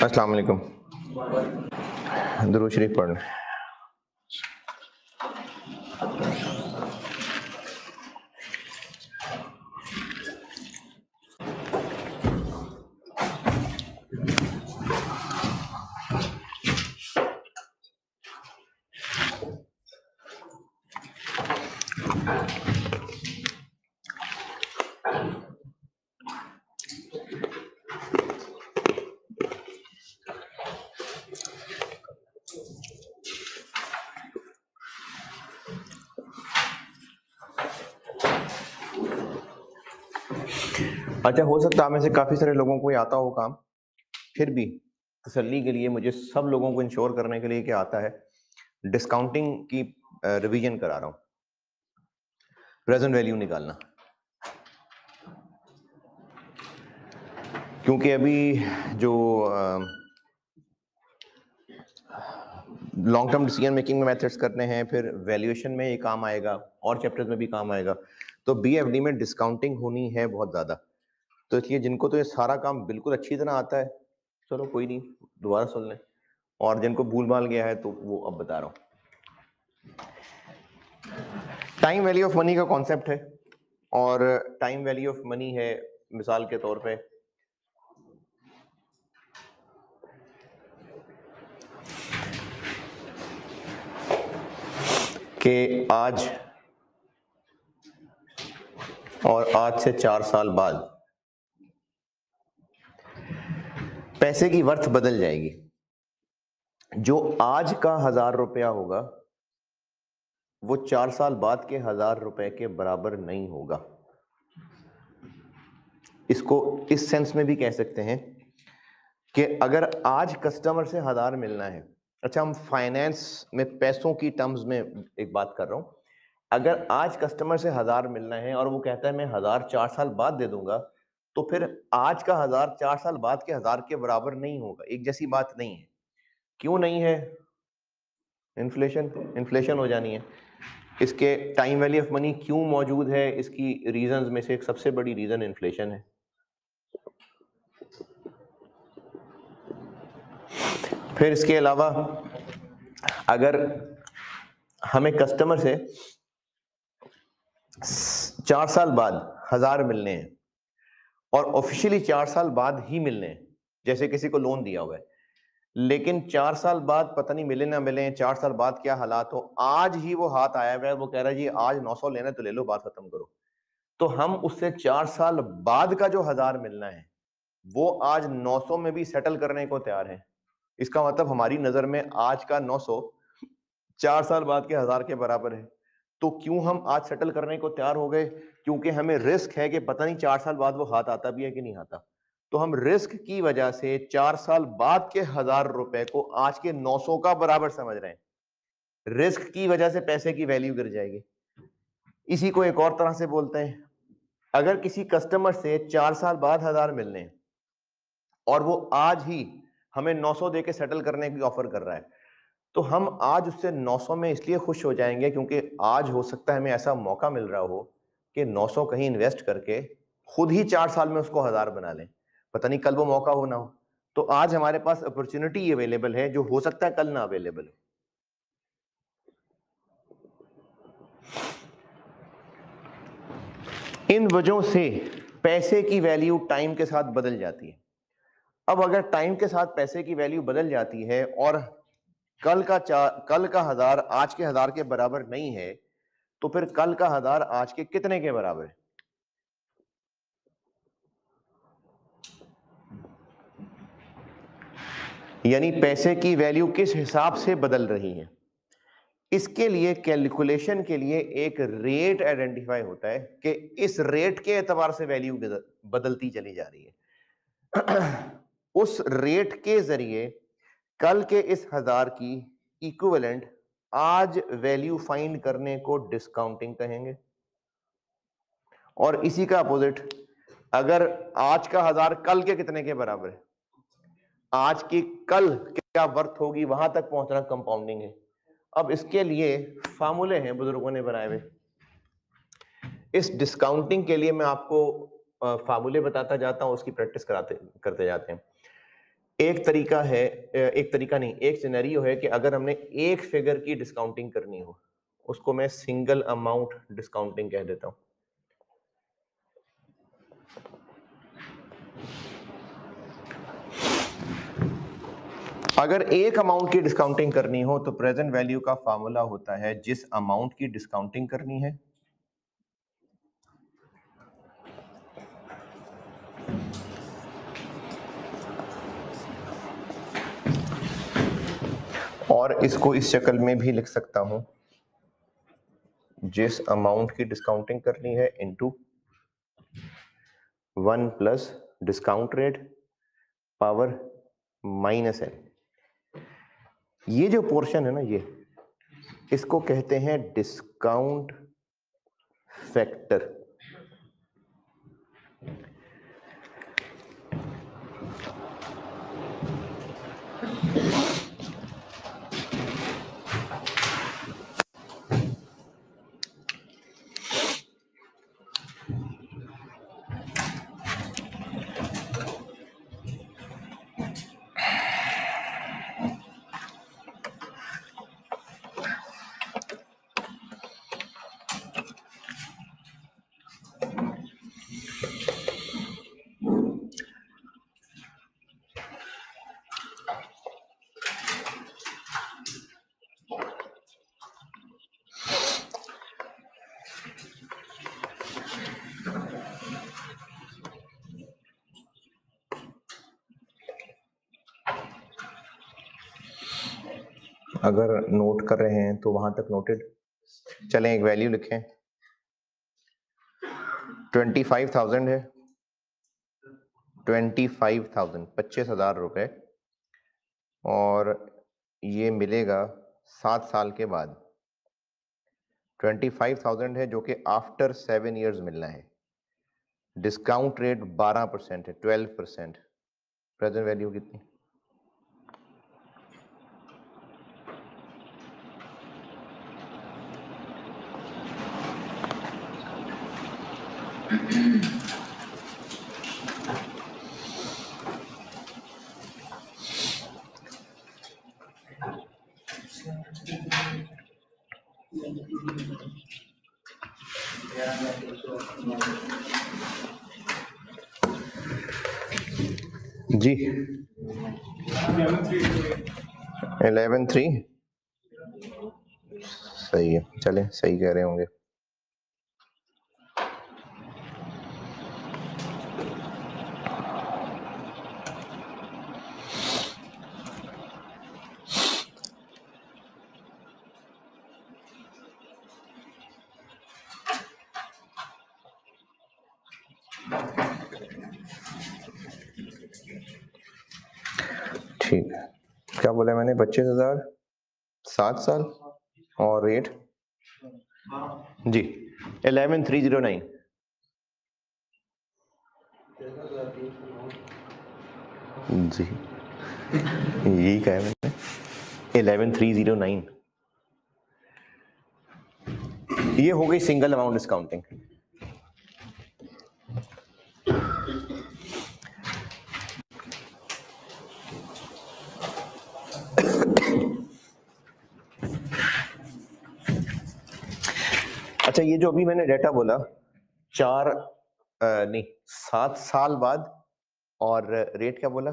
अस्सलाम वालेकुम। दुरूद शरीफ पढ़ लें। अच्छा, हो सकता है आप में से काफ़ी सारे लोगों को ये आता हो काम, फिर भी तसल्ली के लिए मुझे सब लोगों को इंश्योर करने के लिए क्या आता है, डिस्काउंटिंग की रिवीजन करा रहा हूँ, प्रेजेंट वैल्यू निकालना। क्योंकि अभी जो लॉन्ग टर्म डिसीजन मेकिंग में मेथड्स करने हैं, फिर वैल्यूएशन में ये काम आएगा और चैप्टर्स में भी काम आएगा, तो बीएफडी में डिस्काउंटिंग होनी है बहुत ज़्यादा। तो इसलिए जिनको तो ये सारा काम बिल्कुल अच्छी तरह आता है, चलो कोई नहीं, दोबारा सुन लें, और जिनको भूल भाल गया है तो वो अब बता रहा हूँ। टाइम वैल्यू ऑफ मनी का कॉन्सेप्ट है, और टाइम वैल्यू ऑफ मनी है मिसाल के तौर पे कि आज और आज से 4 साल बाद पैसे की वर्थ बदल जाएगी। जो आज का 1000 रुपया होगा वो 4 साल बाद के 1000 रुपए के बराबर नहीं होगा। इसको इस सेंस में भी कह सकते हैं कि अगर आज कस्टमर से 1000 मिलना है, अच्छा हम फाइनेंस में पैसों की टर्म्स में एक बात कर रहा हूं, अगर आज कस्टमर से 1000 मिलना है और वो कहता है मैं 1000 4 साल बाद दे दूंगा, तो फिर आज का 1000 4 साल बाद के 1000 के बराबर नहीं होगा। एक जैसी बात नहीं है। क्यों नहीं है? इन्फ्लेशन हो जानी है। इसके टाइम वैल्यू ऑफ मनी क्यों मौजूद है, इसकी रीजंस में से एक सबसे बड़ी रीजन इन्फ्लेशन है। फिर इसके अलावा अगर हमें कस्टमर से 4 साल बाद 1000 मिलने हैं और ऑफिशियली 4 साल बाद ही मिलने हैं, जैसे किसी को लोन दिया हुआ है, लेकिन 4 साल बाद पता नहीं मिले ना मिले, 4 साल बाद क्या हालात हो, आज ही वो हाथ आया हुआ है, वो कह रहा है जी आज 900 लेना तो ले लो, बात खत्म करो, तो हम उससे 4 साल बाद का जो 1000 मिलना है वो आज 900 में भी सेटल करने को तैयार है। इसका मतलब हमारी नजर में आज का 900 4 साल बाद के 1000 के बराबर है। तो क्यों हम आज सेटल करने को तैयार हो गए? क्योंकि हमें रिस्क है कि पता नहीं 4 साल बाद वो हाथ आता भी है कि नहीं आता। तो हम रिस्क की वजह से 4 साल बाद के 1000 रुपए को आज के 900 का बराबर समझ रहे हैं। रिस्क की वजह से पैसे की वैल्यू गिर जाएगी। इसी को एक और तरह से बोलते हैं, अगर किसी कस्टमर से 4 साल बाद 1000 मिलने हैं और वो आज ही हमें 900 देके सेटल करने की ऑफर कर रहा है, तो हम आज उससे 900 में इसलिए खुश हो जाएंगे क्योंकि आज हो सकता है हमें ऐसा मौका मिल रहा हो कि 900 कहीं इन्वेस्ट करके खुद ही 4 साल में उसको 1000 बना लें। पता नहीं कल वो मौका हो ना हो, तो आज हमारे पास अपॉर्चुनिटी अवेलेबल है जो हो सकता है कल ना अवेलेबल हो। इन वजहों से पैसे की वैल्यू टाइम के साथ बदल जाती है। अब अगर टाइम के साथ पैसे की वैल्यू बदल जाती है और कल का 1000 आज के 1000 के बराबर नहीं है, तो फिर कल का 1000 आज के कितने के बराबर है? यानी पैसे की वैल्यू किस हिसाब से बदल रही है। इसके लिए कैलकुलेशन के लिए एक रेट आइडेंटिफाई होता है कि इस रेट के एतबार से वैल्यू बदलती चली जा रही है। उस रेट के जरिए कल के इस 1000 की इक्विवेलेंट आज वैल्यू फाइंड करने को डिस्काउंटिंग कहेंगे। और इसी का अपोजिट, अगर आज का 1000 कल के कितने के बराबर है, आज की कल क्या वर्थ होगी, वहां तक पहुंचना कंपाउंडिंग है। अब इसके लिए फार्मूले हैं बुजुर्गों ने बनाए हुए। इस डिस्काउंटिंग के लिए मैं आपको फार्मूले बताता जाता हूं, उसकी प्रैक्टिस करते जाते हैं। एक तरीका है, एक तरीका नहीं, एक सिनेरियो है कि अगर हमने एक फिगर की डिस्काउंटिंग करनी हो, उसको मैं सिंगल अमाउंट डिस्काउंटिंग कह देता हूं। अगर एक अमाउंट की डिस्काउंटिंग करनी हो तो प्रेजेंट वैल्यू का फॉर्मूला होता है जिस अमाउंट की डिस्काउंटिंग करनी है और इसको इस शक्ल में भी लिख सकता हूं, जिस अमाउंट की डिस्काउंटिंग करनी है into 1 plus discount rate power -n। ये जो पोर्शन है ना, ये इसको कहते हैं डिस्काउंट फैक्टर। अगर नोट कर रहे हैं तो वहां तक नोटेड। चलें एक वैल्यू लिखें, 25,000 है, 25,000 25,000 रुपए, और ये मिलेगा 7 साल के बाद। 25,000 है जो कि आफ्टर 7 ईयर्स मिलना है। डिस्काउंट रेट 12% है, 12%। प्रेजेंट वैल्यू कितनी? जी 11,3 सही है। चलें, सही कह रहे होंगे। ठीक है, क्या बोला मैंने? 25,000 7 साल और रेट जी 11,309। जी यही कहा मैंने, 11,309। ये हो गई सिंगल अमाउंट डिस्काउंटिंग। अच्छा, ये जो अभी मैंने डेटा बोला 7 साल बाद और रेट क्या बोला,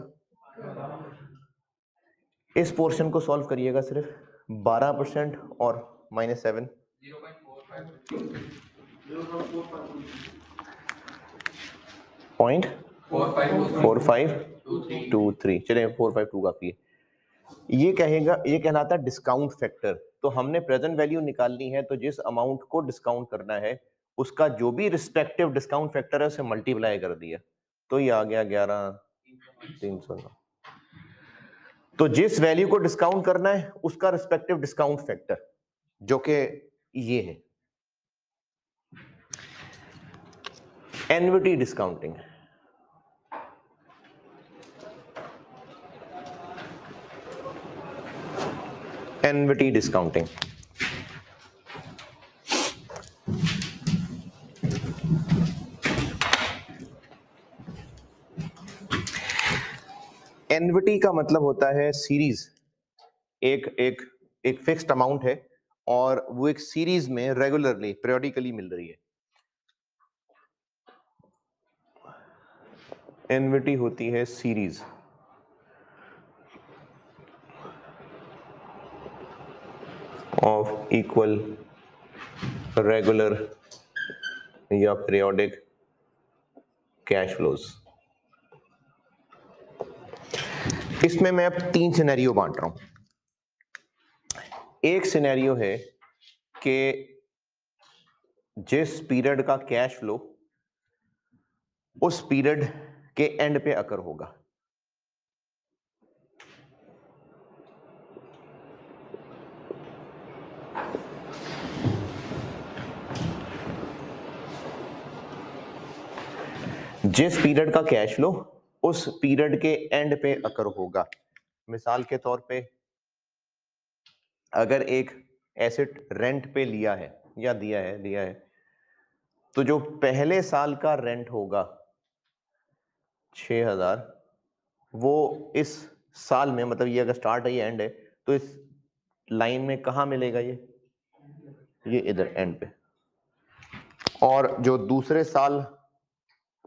इस पोर्शन को सॉल्व करिएगा सिर्फ 12% और -7 0.4523। चलिए 452 काफी है। ये कहेगा, ये कहलाता है डिस्काउंट फैक्टर। तो हमने प्रेजेंट वैल्यू निकालनी है, तो जिस अमाउंट को डिस्काउंट करना है उसका जो भी रिस्पेक्टिव डिस्काउंट फैक्टर है उसे मल्टीप्लाई कर दिया, तो ये आ गया 11,309। तो जिस वैल्यू को डिस्काउंट करना है उसका रिस्पेक्टिव डिस्काउंट फैक्टर जो कि ये है एन्युटी डिस्काउंटिंग। एन्युटी डिस्काउंटिंग एनविटी का मतलब होता है सीरीज, एक एक एक फिक्स्ड अमाउंट है और वो एक सीरीज में रेगुलरली पीरियोडिकली मिल रही है। एनविटी होती है सीरीज ऑफ इक्वल रेगुलर या पीरियोडिक कैश फ्लोज। इसमें मैं अब 3 सिनेरियो बांट रहा हूं। एक सिनेरियो है कि जिस पीरियड का कैश फ्लो उस पीरियड के एंड पे अकर होगा। जिस पीरियड का कैश फ्लो उस पीरियड के एंड पे अकर होगा। मिसाल के तौर पे अगर एक एसेट रेंट पे लिया है या दिया है तो जो पहले साल का रेंट होगा 6000, वो इस साल में, मतलब ये अगर स्टार्ट है ये एंड है, तो इस लाइन में कहां मिलेगा? ये इधर एंड पे। और जो दूसरे साल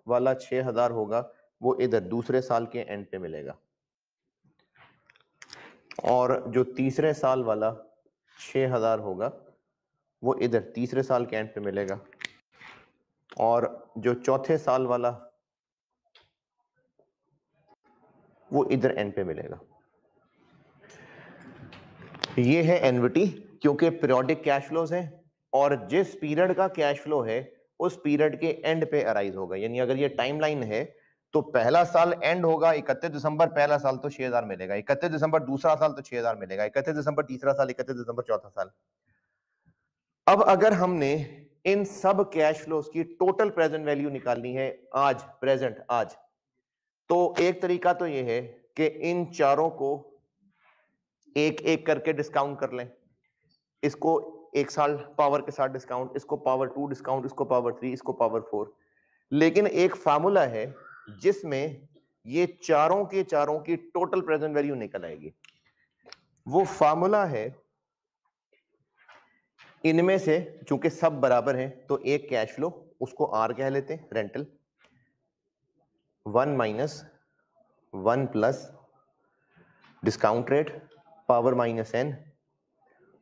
वाला 6000 होगा वो इधर दूसरे साल के एंड पे मिलेगा। और जो तीसरे साल वाला 6000 होगा वो इधर तीसरे साल के एंड पे मिलेगा। और जो चौथे साल वाला वो इधर एंड पे मिलेगा। ये है एनविटी, क्योंकि पीरियोडिक कैश फ्लोज हैं और जिस पीरियड का कैश फ्लो है उस पीरियड के एंड पे अराइज होगा। यानी अगर ये टाइमलाइन है तो पहला साल एंड होगा 31 दिसंबर, पहला साल तो 6000 मिलेगा, 31 दिसंबर दूसरा साल तो 6000 मिलेगा, 31 दिसंबर तीसरा साल, 31 दिसंबर चौथा साल। अब अगर हमने इन सब कैश फ्लोज की टोटल प्रेजेंट वैल्यू निकालनी है आज, प्रेजेंट आज, तो एक तरीका तो ये है कि इन चारों को एक एक करके डिस्काउंट कर लें। इसको एक साल पावर के साथ डिस्काउंट, इसको पावर 2 डिस्काउंट, इसको पावर 3, इसको पावर 4। लेकिन एक फार्मूला है जिसमें ये चारों के चारों की टोटल प्रेजेंट वैल्यू निकल आएगी। वो फार्मूला है, इनमें से चूंकि सब बराबर हैं तो एक कैश फ्लो, उसको आर कह लेते हैं, rental, 1 minus 1 plus discount rate power minus n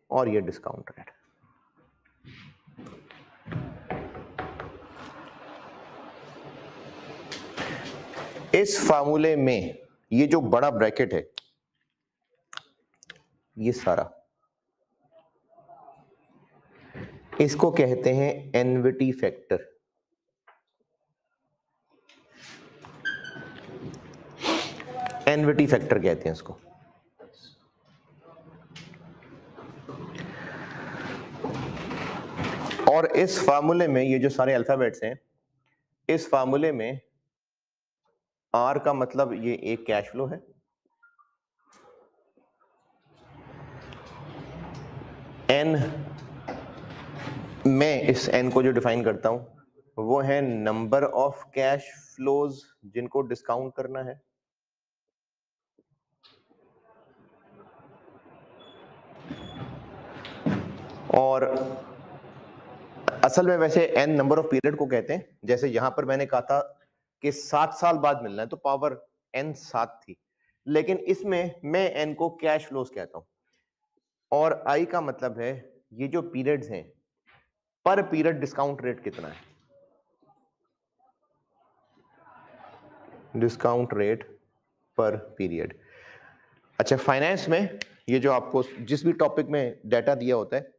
और ये डिस्काउंट रेट। इस फार्मूले में ये जो बड़ा ब्रैकेट है ये सारा, इसको कहते हैं एनविटी फैक्टर। एनविटी फैक्टर कहते हैं इसको। और इस फार्मूले में ये जो सारे अल्फाबेट्स हैं, इस फार्मूले में आर का मतलब ये एक कैश फ्लो है, एन मैं इस एन को जो डिफाइन करता हूं वो है नंबर ऑफ कैश फ्लोज जिनको डिस्काउंट करना है, और असल में वैसे एन नंबर ऑफ पीरियड को कहते हैं। जैसे यहां पर मैंने कहा था कि 7 साल बाद मिलना है तो पावर एन 7 थी, लेकिन इसमें मैं एन को कैश फ्लोज कहता हूं। और आई का मतलब है ये जो पीरियड्स हैं, पर पीरियड डिस्काउंट रेट कितना है, डिस्काउंट रेट पर पीरियड। अच्छा, फाइनेंस में ये जो आपको जिस भी टॉपिक में डाटा दिया होता है,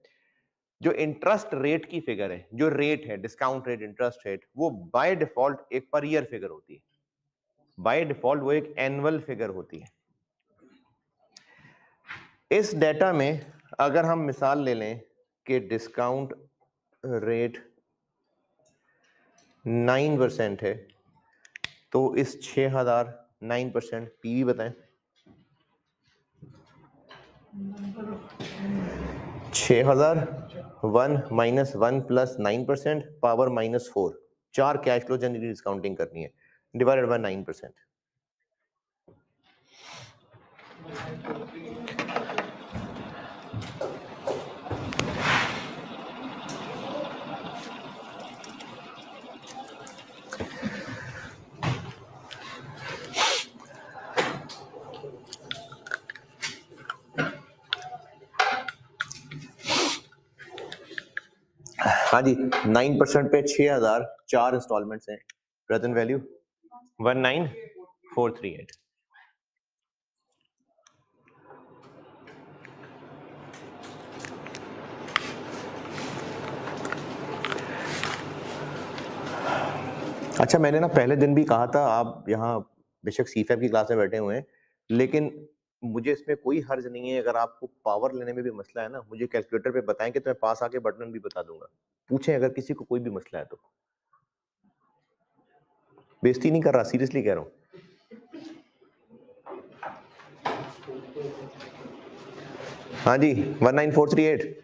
जो इंटरेस्ट रेट की फिगर है, जो रेट है, डिस्काउंट रेट, इंटरेस्ट रेट, वो बाय डिफॉल्ट एक पर ईयर फिगर होती है। बाय डिफॉल्ट वो एक एनुअल फिगर होती है। इस डेटा में अगर हम मिसाल ले लें कि डिस्काउंट रेट 9% है, तो इस 6000 9% पीवी बताएं। 6000 1 minus 1 plus 9% power minus 4, 4 cash flow जिनकी डिस्काउंटिंग करनी है, डिवाइडेड बाय 9%। हाँ जी, 9% पे 6,000 4 इंस्टॉलमेंट्स हैं। Present value 19438। अच्छा, मैंने ना पहले दिन भी कहा था, आप यहाँ बेशक सीफैब की क्लास में बैठे हुए हैं, लेकिन मुझे इसमें कोई हर्ज नहीं है। अगर आपको पावर लेने में भी मसला है ना, मुझे कैलकुलेटर पे बताएं कि तो मैं पास आके बटन भी बता दूंगा। पूछें अगर किसी को कोई भी मसला है तो। बेइज्जती नहीं कर रहा, सीरियसली कह रहा हूँ। हाँ जी, 19438।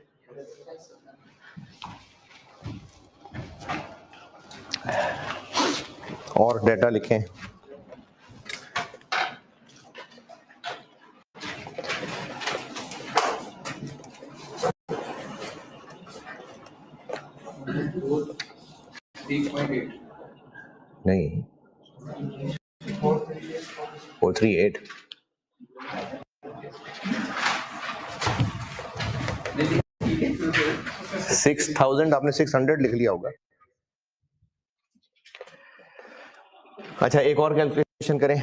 और डेटा लिखें। नहीं, 438। 6000 आपने 600 लिख लिया होगा। अच्छा, एक और कैलकुलेशन करें।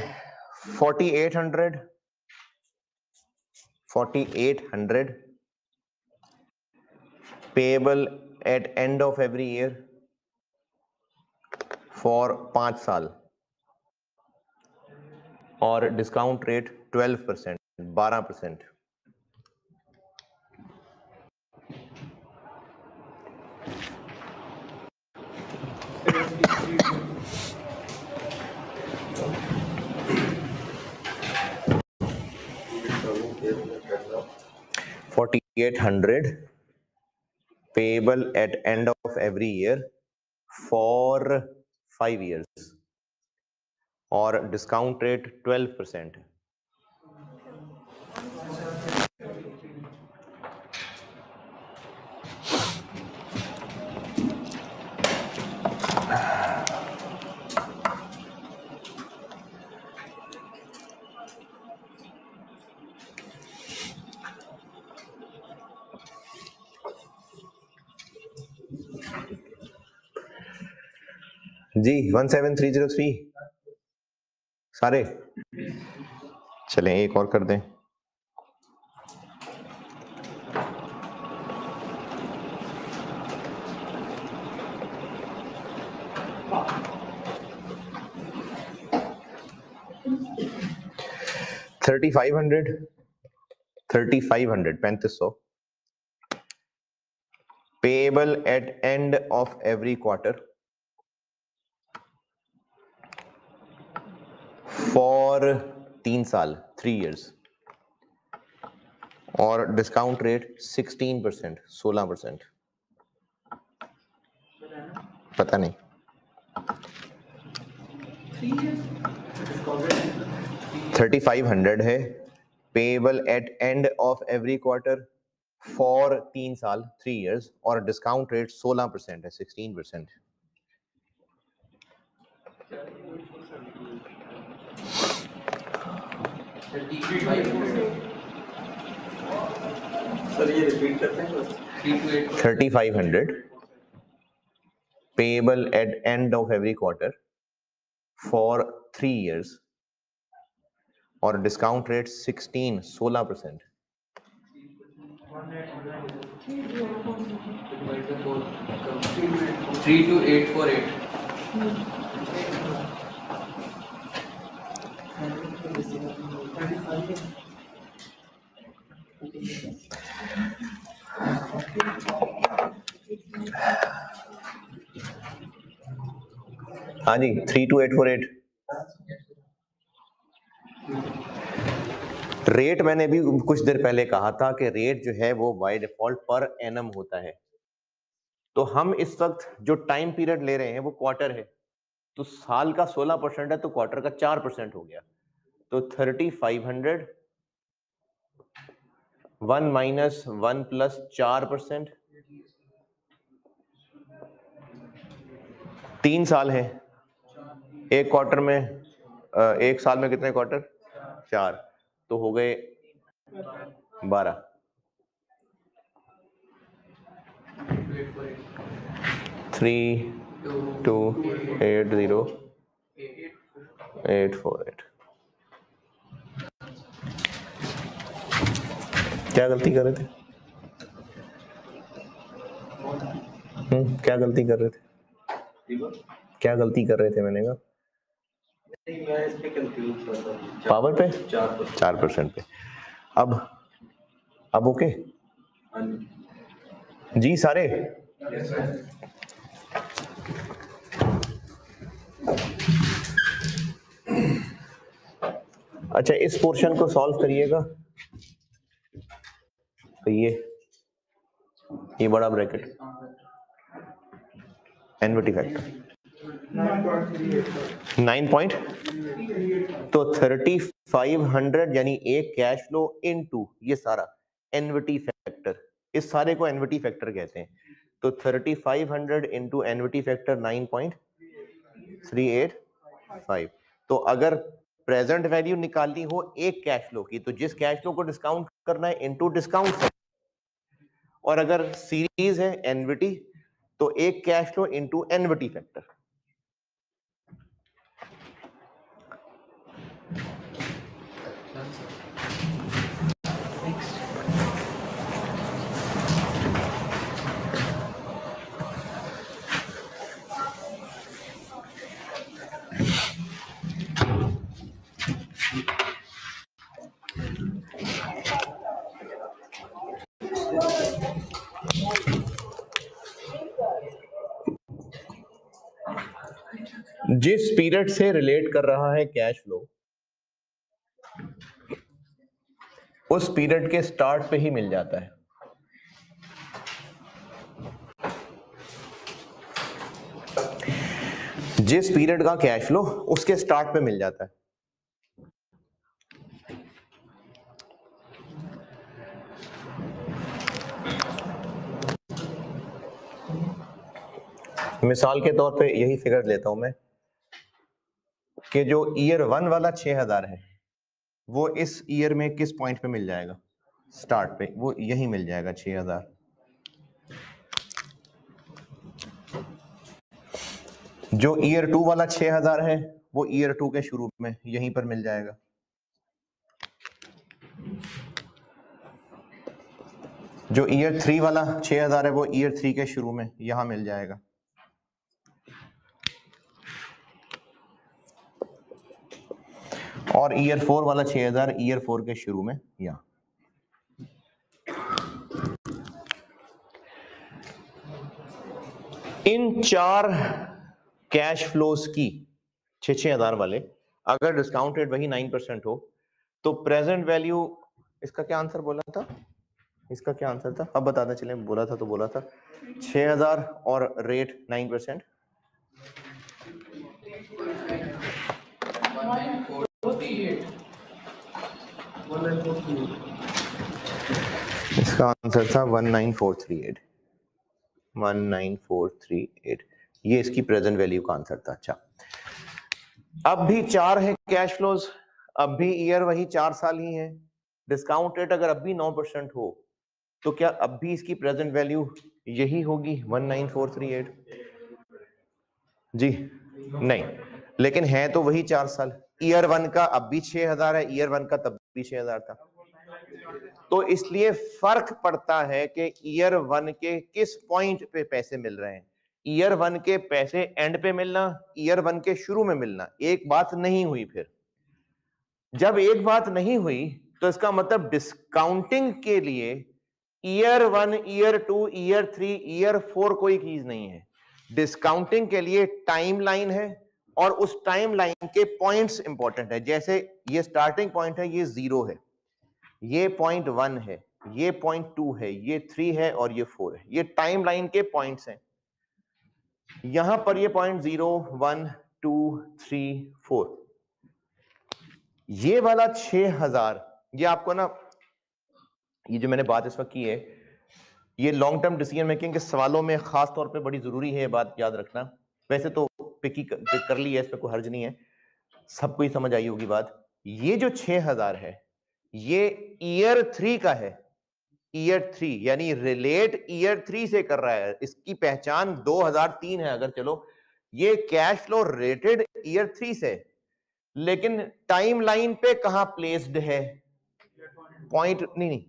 4800 payable eight end of every year for 5 साल, और discount rate 12%, 12%। $4,800 payable at end of every year for 5 years, और डिस्काउंट रेट 12%। जी 17303 सारे। चलें एक और कर दें। $3,500 $3,500 payable at end of every quarter for 3 साल, 3 years, और डिस्काउंट रेट 16%, 16%। पता नहीं। 3,500 है, payable eight end of every quarter for 3 साल, 3 years, और डिस्काउंट रेट 16% है, 16%। सर ये रिपीट करते हैं। 3,500 payable at end of every quarter for 3 years, और डिस्काउंट रेट 16%। 32848। हाँ जी, 32848। रेट मैंने भी कुछ देर पहले कहा था कि रेट जो है वो बाय डिफॉल्ट पर एनम होता है। तो हम इस वक्त जो टाइम पीरियड ले रहे हैं वो क्वार्टर है, तो साल का 16% है, तो क्वार्टर का 4% हो गया। तो 3,500 1 माइनस 1 प्लस 4%, 3 साल है, एक क्वार्टर में एक साल में कितने क्वार्टर? 4, तो हो गए 12। 3 2 8 0 8 4 8। क्या गलती कर रहे थे? क्या गलती कर रहे थे? क्या गलती कर रहे थे मैंने कहा? पावर पे 4% पे। अब ओके जी सारे? अच्छा, इस पोर्शन को सॉल्व करिएगा। तो ये बड़ा ब्रैकेट एनविटी फैक्टर 9 पॉइंट, तो 3500 यानी एक कैश फ्लो इनटू ये सारा एनविटी फैक्टर, इस सारे को एनविटी फैक्टर कहते हैं। तो 3500 इनटू एनविटी फैक्टर 9.385। तो अगर प्रेजेंट वैल्यू निकालनी हो एक कैश फ्लो की, तो जिस कैश फ्लो को डिस्काउंट करना है इनटू डिस्काउंट, और अगर सीरीज है एनविटी तो एक कैश फ्लो इनटू एनविटी फैक्टर। जिस पीरियड से रिलेट कर रहा है कैश फ्लो, उस पीरियड के स्टार्ट पे ही मिल जाता है। जिस पीरियड का कैश फ्लो उसके स्टार्ट पे मिल जाता है। मिसाल के तौर पे यही फिगर लेता हूं मैं कि जो ईयर 1 वाला 6000 है वो इस ईयर में किस पॉइंट पे मिल जाएगा? स्टार्ट पे, वो यही मिल जाएगा 6000। जो ईयर 2 वाला 6000 है वो ईयर 2 के शुरू में यहीं पर मिल जाएगा। जो ईयर 3 वाला 6000 है वो ईयर 3 के शुरू में यहां मिल जाएगा। और ईयर 4 वाला 6000 ईयर 4 के शुरू में यहां। इन 4 कैश फ्लोज की 6,000 वाले अगर डिस्काउंट रेट वही 9% हो तो प्रेजेंट वैल्यू, इसका क्या आंसर बोला था? इसका क्या आंसर था? अब बताते चले, बोला था तो बोला था 6,000 और रेट 9%। इसका आंसर था 19438। 19438 ये इसकी प्रेजेंट वैल्यू का आंसर था। अच्छा, अब भी 4 है कैश फ्लोज, अब भी ईयर वही 4 साल ही है। डिस्काउंट रेट अगर अब भी 9% हो तो क्या अब भी इसकी प्रेजेंट वैल्यू यही होगी 19438? जी नहीं, लेकिन है तो वही 4 साल। ईयर 1 का अब भी 6000 है, ईयर 1 का तब भी 6000 था। तो इसलिए फर्क पड़ता है कि ईयर 1 के किस पॉइंट पे पैसे मिल रहे हैं। ईयर 1 के पैसे एंड पे मिलना, ईयर 1 के शुरू में मिलना एक बात नहीं हुई। फिर जब एक बात नहीं हुई तो इसका मतलब डिस्काउंटिंग के लिए ईयर 1, ईयर 2, ईयर 3, ईयर 4 कोई चीज नहीं है। डिस्काउंटिंग के लिए टाइम लाइन है और उस टाइम लाइन के पॉइंट्स इंपॉर्टेंट है। जैसे ये स्टार्टिंग पॉइंट है, ये 0 है, ये पॉइंट 1 है, ये पॉइंट 2 है, ये 3 है और ये 4 है। ये टाइम लाइन के पॉइंट्स हैं। यहां पर ये पॉइंट 0, 1, 2, 3, 4, ये वाला 6000 ये आपको ना ये जो मैंने बात इस वक्त की है, ये लॉन्ग टर्म डिसीजन मेकिंग के सवालों में खास तौर पे बड़ी जरूरी है, ये बात याद रखना। वैसे तो पिक कर ली है, इसमें कोई हर्ज नहीं है, सबको ही समझ आई होगी बात। ये जो 6000 है ये ईयर 3 का है, ईयर 3 यानी रिलेट ईयर 3 से कर रहा है, इसकी पहचान 2003 है अगर चलो, ये कैश फ्लो रेटेड ईयर 3 से, लेकिन टाइम लाइन पे कहां प्लेस्ड है, पॉइंट नहीं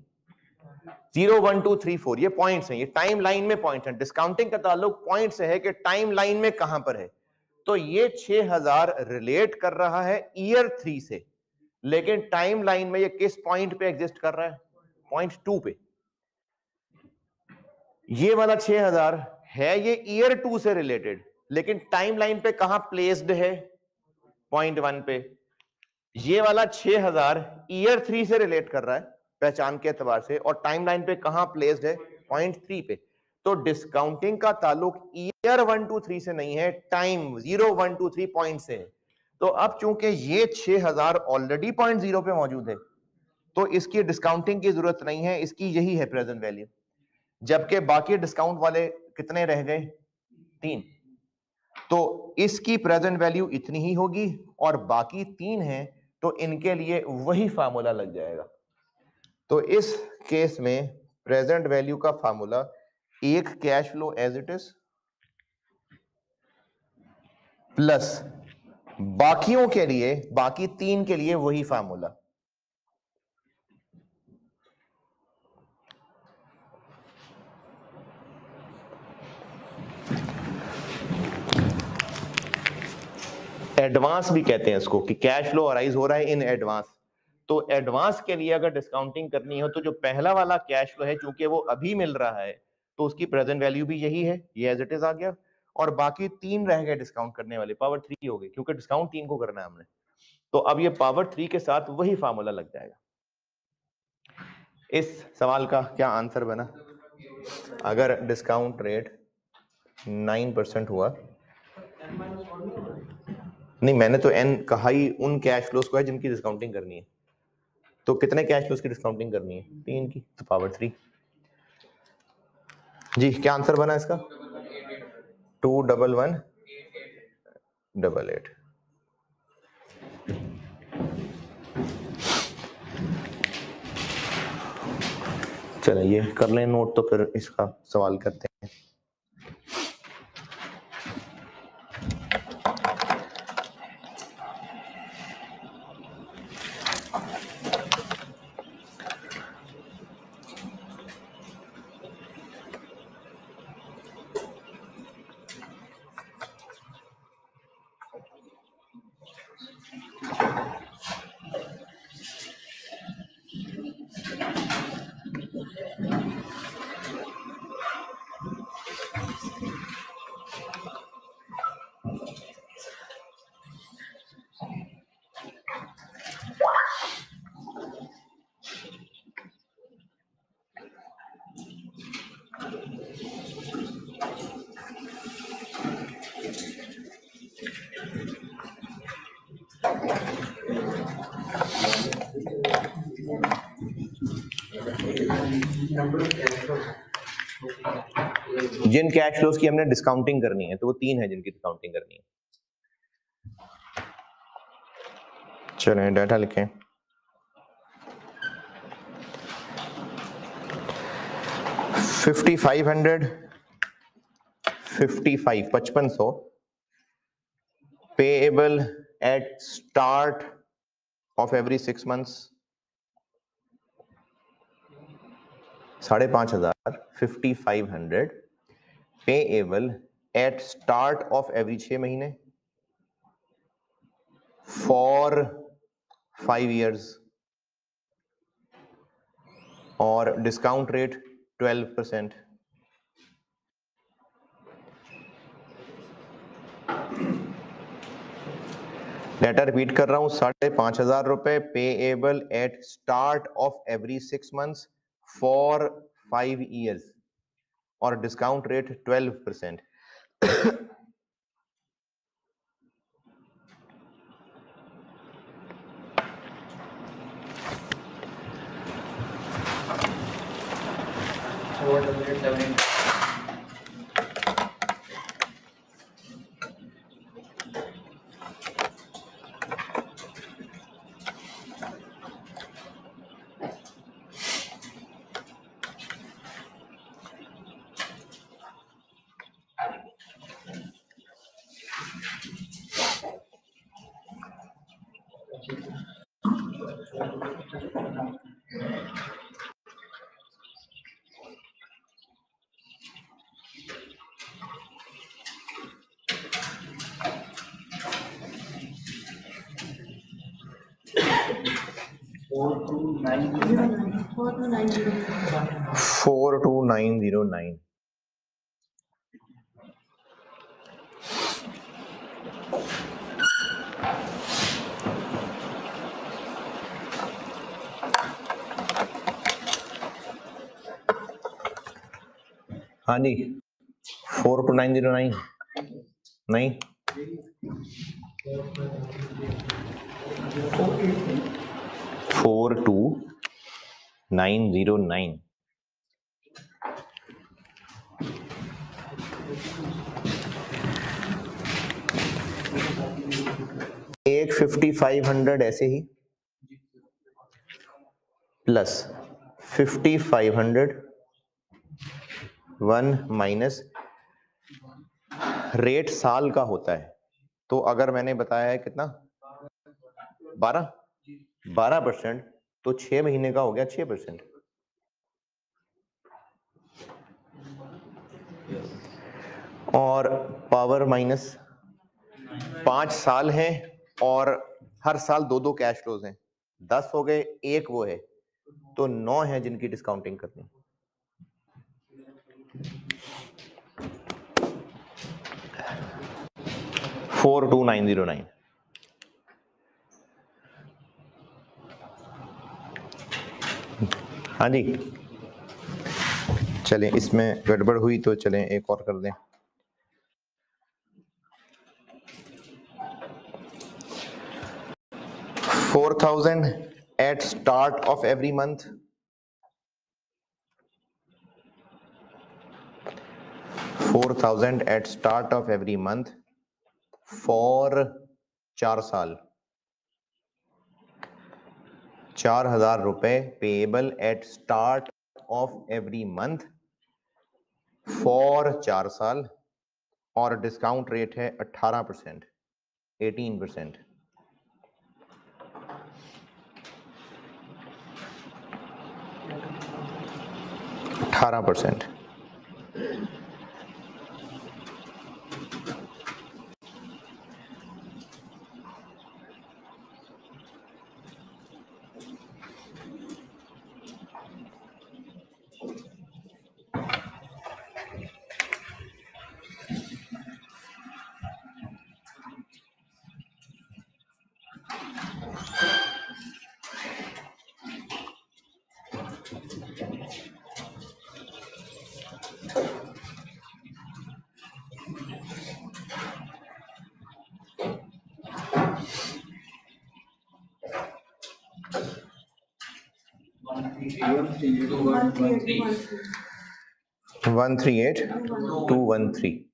0 1 2 3 4 ये पॉइंट्स हैं, ये टाइम लाइन में पॉइंट्स हैं। डिस्काउंटिंग का ताल्लुक पॉइंट से है कि टाइम लाइन में कहां पर है। तो ये 6000 रिलेट कर रहा है ईयर 3 से, लेकिन टाइम लाइन में ये किस पॉइंट पे एग्जिस्ट कर रहा है, पॉइंट 2 पे। ये वाला 6000 है ये ईयर 2 से रिलेटेड, लेकिन टाइम लाइन पे कहां प्लेस्ड है, पॉइंट 1 पे। ये वाला 6000 ईयर 3 से रिलेट कर रहा है पहचान के एतबार से, और टाइम लाइन पे कहां प्लेस्ड है, पॉइंट 3 पे। तो डिस्काउंटिंग का ताल्लुक ईयर 1 2 3 से नहीं है, टाइम 0 1 2 3 पॉइंट से है। तो अब चूंकि ये 6000 ऑलरेडी पॉइंट 0 पे मौजूद है, तो इसकी डिस्काउंटिंग की जरूरत नहीं है, इसकी यही है प्रेजेंट वैल्यू। जबकि बाकी डिस्काउंट वाले कितने रह गए, 3, तो इसकी प्रेजेंट वैल्यू इतनी ही होगी, और बाकी 3 हैं तो इनके लिए वही फार्मूला लग जाएगा। तो इस केस में प्रेजेंट वैल्यू का फार्मूला एक cash flow as it is plus बाकियों के लिए, बाकी 3 के लिए वही फार्मूला। एडवांस भी कहते हैं इसको, कि कैश फ्लो अराइज हो रहा है इन एडवांस। तो एडवांस के लिए अगर डिस्काउंटिंग करनी हो तो जो पहला वाला कैश फ्लो है, चूंकि वो अभी मिल रहा है, तो उसकी प्रेजेंट वैल्यू भी यही है, ये एज इट इज आ गया, और बाकी 3 रह गए डिस्काउंट करने वाले, पावर 3 हो गई, क्योंकि डिस्काउंट 3 को करना है हमने। तो अब ये पावर 3 के साथ वही फार्मूला लग जाएगा। इस सवाल का क्या आंसर बना, अगर डिस्काउंट रेट 9% हुआ, नहीं मैंने तो एन कहा ही उन कैश फ्लोज को है जिनकी डिस्काउंटिंग करनी है। तो कितने कैश फ्लोज की डिस्काउंटिंग करनी है, 3 की, तो पावर 3। जी क्या आंसर बना इसका, 21188। चलो ये कर लें नोट, तो फिर इसका सवाल करते हैं। जिन कैश फ्लोज की हमने डिस्काउंटिंग करनी है, तो वो 3 है जिनकी डिस्काउंटिंग करनी है। चलें डाटा लिखें। पचपन सौ payable at start of every 6 months, 5,500 5500 payable at start of every 6 महीने फॉर 5 years, और डिस्काउंट रेट 12%। डेटा रिपीट कर रहा हूं, 5,500 रुपए payable at start of every 6 months for 5 years, और discount rate 12%। 4,878. Four two nine zero nine. हाँ जी, 42909 नहीं, 42909। एक 5500 ऐसे ही प्लस 5500 1 माइनस रेट साल का होता है। तो अगर मैंने बताया है कितना 12% तो 6 महीने का हो गया 6%। और पावर माइनस 5 साल हैं और हर साल 2 कैश फ्लोज हैं, 10 हो गए, एक वो है, तो 9 है जिनकी डिस्काउंटिंग करनी। Four two 909। हाँ जी, चलें, इसमें गड़बड़ हुई तो चलें एक और कर दें। $4,000 at start of every month, $4,000 at start of every month for 4 साल, 4,000 रुपए payable at start of every month for 4 साल, और डिस्काउंट रेट है 18%, 18%। %18। $138,213।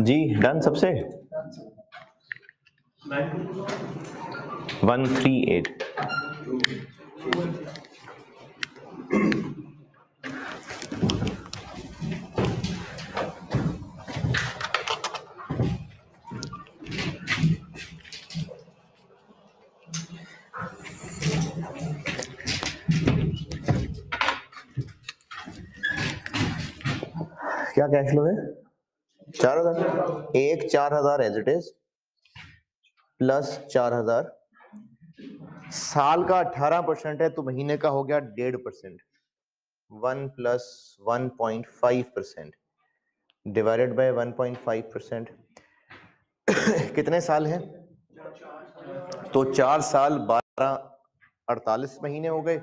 जी डन सबसे। 138। क्या कैश फ्लो है? 4,000। एक 4,000 एज इट इज प्लस 4,000 साल का 18% है तो महीने का हो गया 1.5%। 1 प्लस 1.5% डिवाइडेड बाय 1.5%। कितने साल है? तो 4 साल 12 48 महीने हो गए।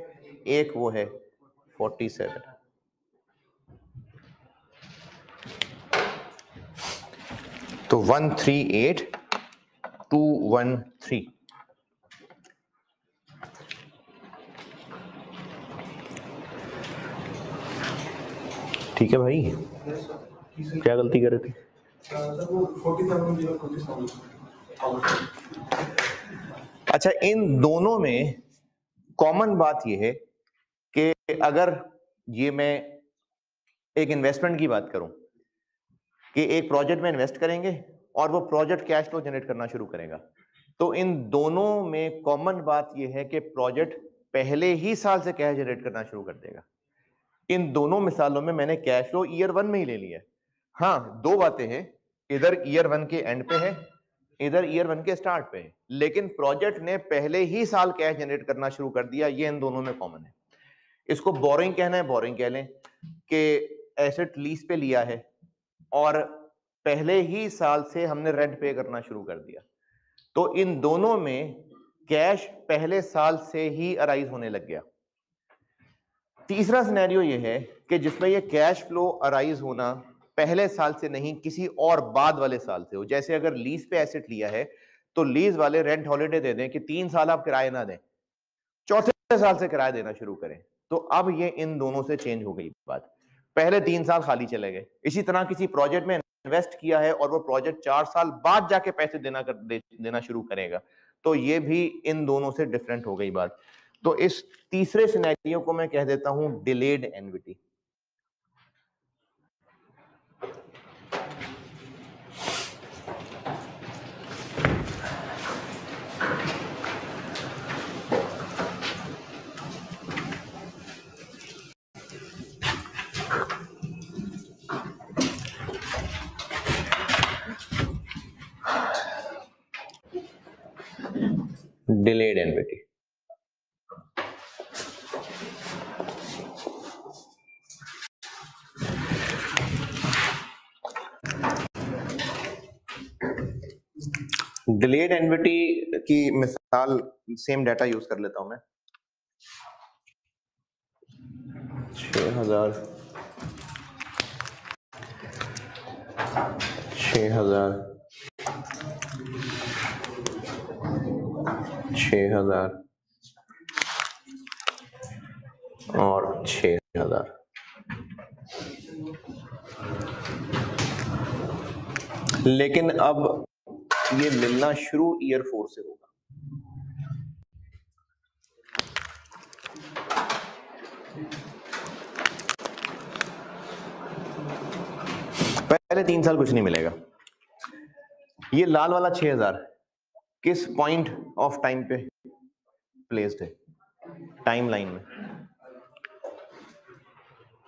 एक वो है 47। तो 138213। ठीक है भाई, क्या गलती कर रहे थे? अच्छा, इन दोनों में कॉमन बात यह है कि अगर ये मैं एक इन्वेस्टमेंट की बात करूं कि एक प्रोजेक्ट में इन्वेस्ट करेंगे और वो प्रोजेक्ट कैश फ्लो जनरेट करना शुरू करेगा, तो इन दोनों में कॉमन बात यह है कि प्रोजेक्ट पहले ही साल से कैश जनरेट करना शुरू कर देगा। इन दोनों मिसालों में मैंने कैश फ्लो ईयर 1 में ही ले लिया है। हाँ, दो बातें हैं, इधर ईयर 1 के एंड पे है, इधर ईयर 1 के स्टार्ट पे है, लेकिन प्रोजेक्ट ने पहले ही साल कैश जनरेट करना शुरू कर दिया। ये इन दोनों में कॉमन है। इसको बोरिंग कहना है, बोरिंग कह लें कि एसेट लीज पे लिया है और पहले ही साल से हमने रेंट पे करना शुरू कर दिया। तो इन दोनों में कैश पहले साल से ही अराइज होने लग गया। तीसरा सिनेरियो ये है कि जिसमें ये कैश फ्लो अराइज होना पहले साल से नहीं, किसी और बाद वाले साल से हो। जैसे अगर लीज पे एसेट लिया है तो लीज वाले रेंट हॉलिडे दे दें कि 3 साल आप किराया ना दें, चौथे साल से किराया देना शुरू करें। तो अब ये इन दोनों से चेंज हो गई बात। पहले 3 साल खाली चले गए। इसी तरह किसी प्रोजेक्ट में इन्वेस्ट किया है और वो प्रोजेक्ट 4 साल बाद जाके पैसे देना शुरू करेगा, तो ये भी इन दोनों से डिफरेंट हो गई बात। तो इस तीसरे सिनेरियो को मैं कह देता हूं delayed annuity. Delayed annuity delayed annuity की मिसाल सेम डाटा यूज कर लेता हूं मैं। 6000 6000 और 6000। लेकिन अब ये मिलना शुरू ईयर 4 से होगा। पहले 3 साल कुछ नहीं मिलेगा। ये लाल वाला 6000 किस पॉइंट ऑफ टाइम पे प्लेस्ड है टाइम लाइन में?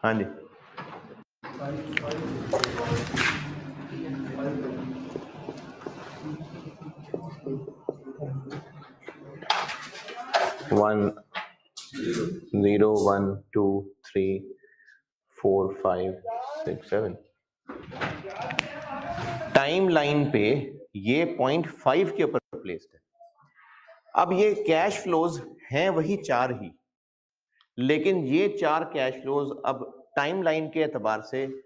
हाँ जी, वन 0 1 2 3 4 5 6 7 टाइम लाइन पे ये 0.5 के ऊपर प्लेस्ड है। अब ये कैश फ्लोज हैं वही 4 ही, लेकिन ये 4 कैश फ्लोज अब टाइम लाइन के एतबार से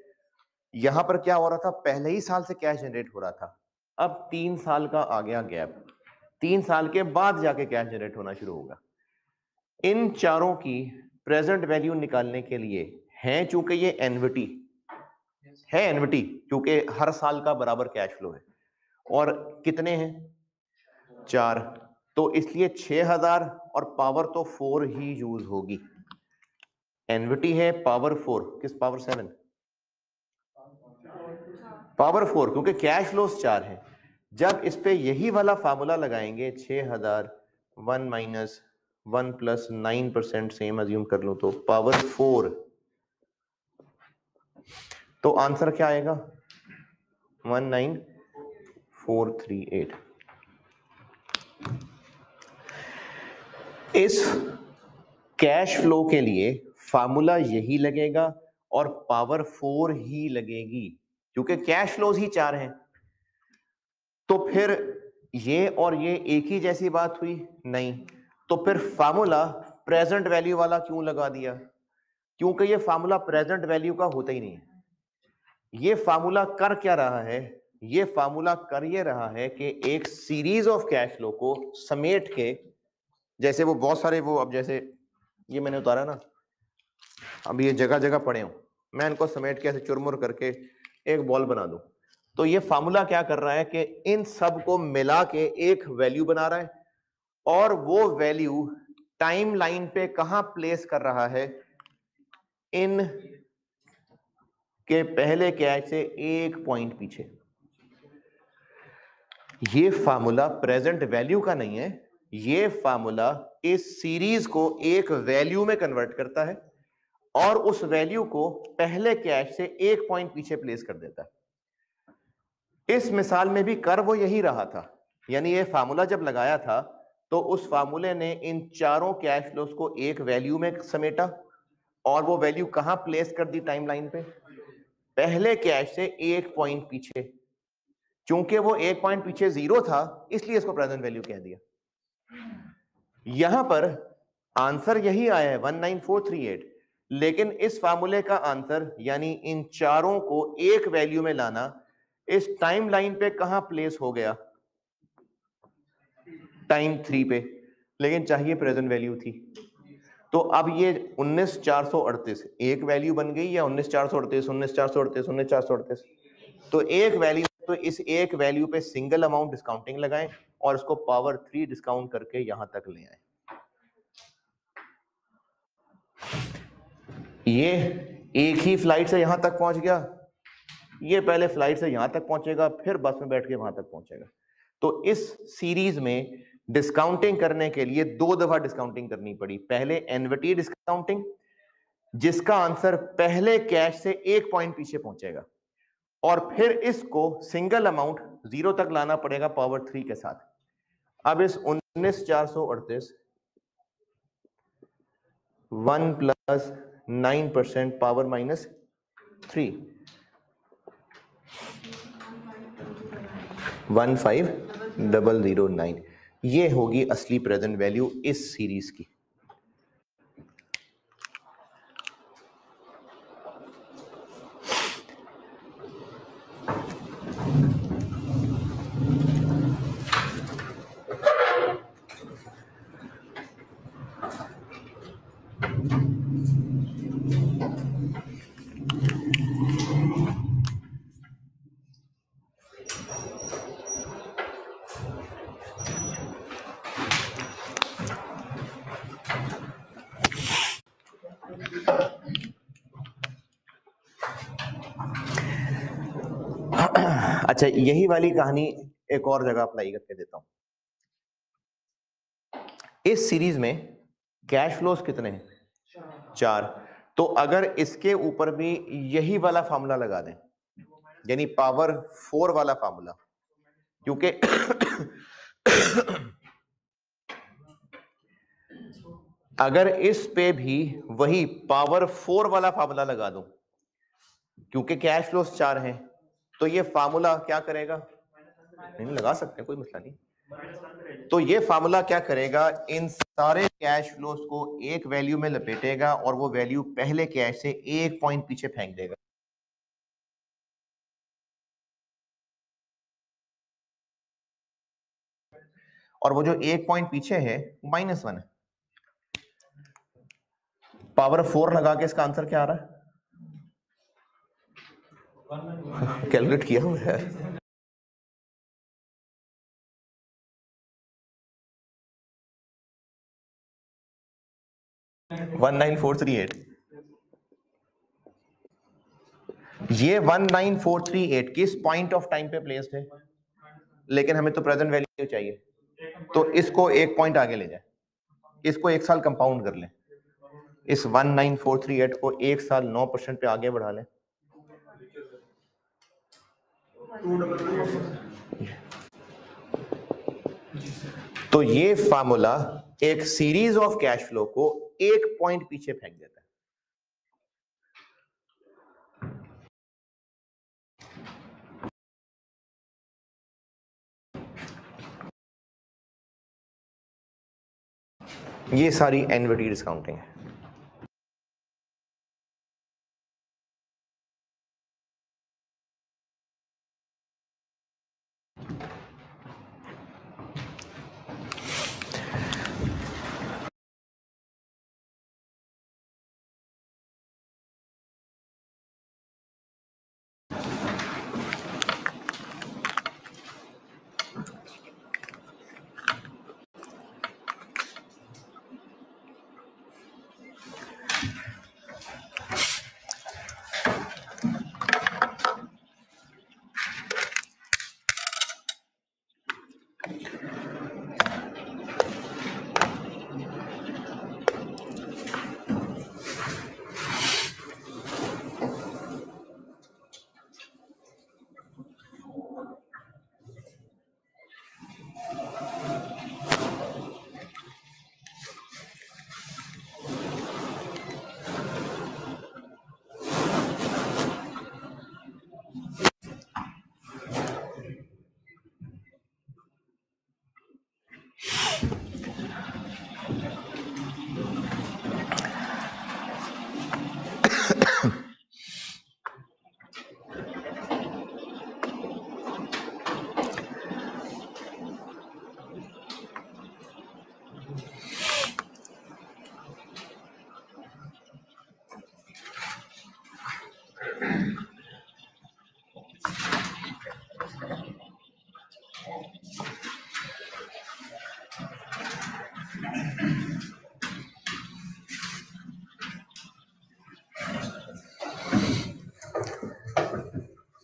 यहां पर क्या हो रहा था, पहले ही साल से कैश जनरेट हो रहा था। अब 3 साल का आ गया गैप, 3 साल के बाद जाके कैश जनरेट होना शुरू होगा। इन चारों की प्रेजेंट वैल्यू निकालने के लिए है, चूंकि ये एन्युटी है, एन्युटी क्योंकि हर साल का बराबर कैश फ्लो है और कितने हैं 4, तो इसलिए 6000 और पावर तो 4 ही यूज होगी। एन्युटी है पावर 4, किस पावर 7? पावर 4, क्योंकि कैश फ्लोस 4 है। जब इस पे यही वाला फार्मूला लगाएंगे 6000 1 माइनस 1 प्लस 9% सेम अज्यूम कर लो तो पावर 4, तो आंसर क्या आएगा 19438। इस कैश फ्लो के लिए फार्मूला यही लगेगा और पावर 4 ही लगेगी, क्योंकि कैश फ्लोज ही 4 हैं। तो फिर ये और ये एक ही जैसी बात हुई? नहीं। तो फिर फार्मूला प्रेजेंट वैल्यू वाला क्यों लगा दिया? क्योंकि ये फार्मूला प्रेजेंट वैल्यू का होता ही नहीं है। ये फार्मूला कर क्या रहा है? ये फार्मूला कर ये रहा है कि एक सीरीज ऑफ कैश फ्लो को समेट के, जैसे वो बहुत सारे वो, अब जैसे ये मैंने उतारा ना, अब ये जगह जगह पड़े हो, मैं इनको समेट के ऐसे चुरमुर करके एक बॉल बना दूं, तो ये फार्मूला क्या कर रहा है कि इन सब को मिला के एक वैल्यू बना रहा है, और वो वैल्यू टाइम लाइन पे कहां प्लेस कर रहा है? इन के पहले कैश से एक पॉइंट पीछे। ये फार्मूला प्रेजेंट वैल्यू का नहीं है, ये फार्मूला इस सीरीज को एक वैल्यू में कन्वर्ट करता है और उस वैल्यू को पहले कैश से एक पॉइंट पीछे प्लेस कर देता है। इस मिसाल में भी कर वो यही रहा था, यानी ये फार्मूला जब लगाया था तो उस फार्मूले ने इन चारों कैश फ्लोस को एक वैल्यू में समेटा, और वो वैल्यू कहां प्लेस कर दी टाइमलाइन पे? पहले कैश से एक पॉइंट पीछे। चूंकि वो एक पॉइंट पीछे 0 था, इसलिए इसको प्रेजेंट वैल्यू कह दिया। यहां पर आंसर यही आया है 19438, लेकिन इस फार्मूले का आंसर यानी इन चारों को एक वैल्यू में लाना इस टाइम लाइन पे कहां प्लेस हो गया? टाइम 3 पे, लेकिन चाहिए प्रेजेंट वैल्यू थी। तो अब ये 19438 एक वैल्यू बन गई या 19438 19438 19438? तो एक वैल्यू, तो इस एक वैल्यू पे सिंगल अमाउंट डिस्काउंटिंग लगाएं और इसको पावर 3 डिस्काउंट करके यहां तक ले आए। ये एक ही फ्लाइट से यहां तक पहुंच गया, ये पहले फ्लाइट से यहां तक पहुंचेगा, फिर बस में बैठ के वहां तक पहुंचेगा। तो इस सीरीज में डिस्काउंटिंग करने के लिए 2 दफा डिस्काउंटिंग करनी पड़ी। पहले एनविटी डिस्काउंटिंग, जिसका आंसर पहले कैश से एक पॉइंट पीछे पहुंचेगा, और फिर इसको सिंगल अमाउंट 0 तक लाना पड़ेगा पावर 3 के साथ। अब इस 19438 1 प्लस 9% पावर -3 15009, ये होगी असली प्रेजेंट वैल्यू इस सीरीज की। अच्छा, यही वाली कहानी एक और जगह अप्लाई करके देता हूं। इस सीरीज में कैश फ्लोस कितने हैं? 4। तो अगर इसके ऊपर भी यही वाला फार्मूला लगा दें, यानी पावर 4 वाला फार्मूला, क्योंकि अगर इस पे भी वही पावर 4 वाला फार्मूला लगा दूं, क्योंकि कैश फ्लोस 4 हैं, तो ये फार्मूला क्या करेगा? नहीं लगा सकते, कोई मसला नहीं। तो ये फार्मूला क्या करेगा? इन सारे कैश फ्लोस को एक वैल्यू में लपेटेगा और वो वैल्यू पहले कैश से एक पॉइंट पीछे फेंक देगा। और वो जो एक पॉइंट पीछे है -1 है। पावर 4 लगा के इसका आंसर क्या आ रहा है? कैलकुलेट किया हुआ है। 19438। ये 19438 किस पॉइंट ऑफ टाइम पे प्लेस्ड है? लेकिन हमें तो प्रेजेंट वैल्यू चाहिए, तो इसको एक पॉइंट आगे ले जाए, इसको एक साल कंपाउंड कर लें, इस 19438 को एक साल 9% पे आगे बढ़ा लें। तो ये फार्मूला एक सीरीज ऑफ कैश फ्लो को एक पॉइंट पीछे फेंक देता है। ये सारी एनविटी डिस्काउंटिंग है।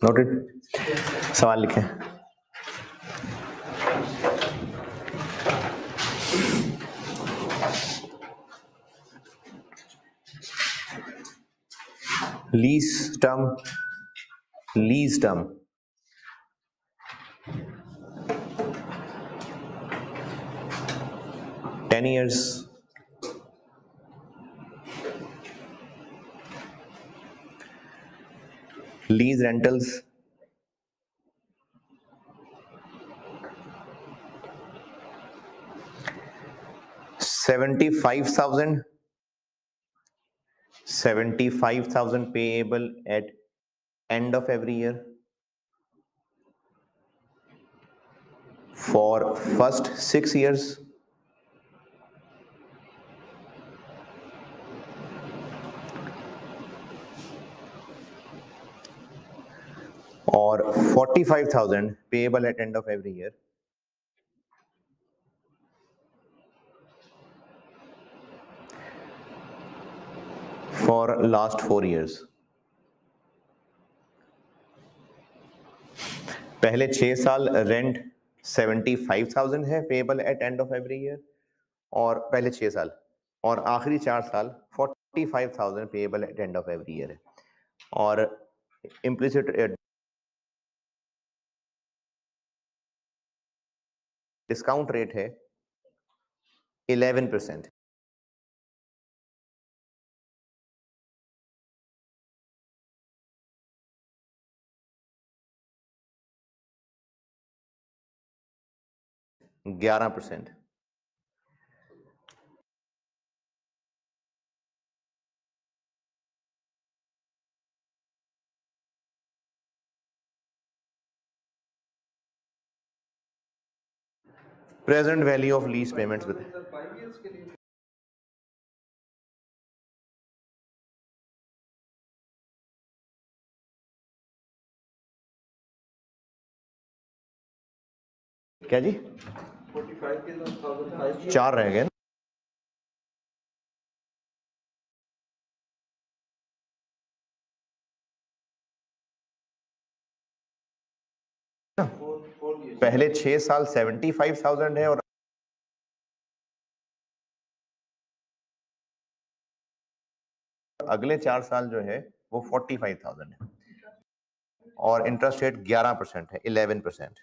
नोटेड। सवाल लिखें। Lease term 10 years, lease rentals 75,000 payable at end of every year for first 6 years, or 45,000 payable at end of every year for last 4 years। पहले 6 साल रेंट 75,000 है payable eight end of every year, और पहले 6 साल, और आखिरी 4 साल 45,000 payable eight end of every year है। और इम्प्लिसिट डिस्काउंट रेट है 11%। ग्यारह %। Present value of lease payments बताएं। 5 years के लिए क्या जी? 45 के साथ 1005 4 रह गए। पहले 6 साल 75,000 है और अगले 4 साल जो है वो 45,000 है, और इंटरेस्ट रेट 11% है, 11%।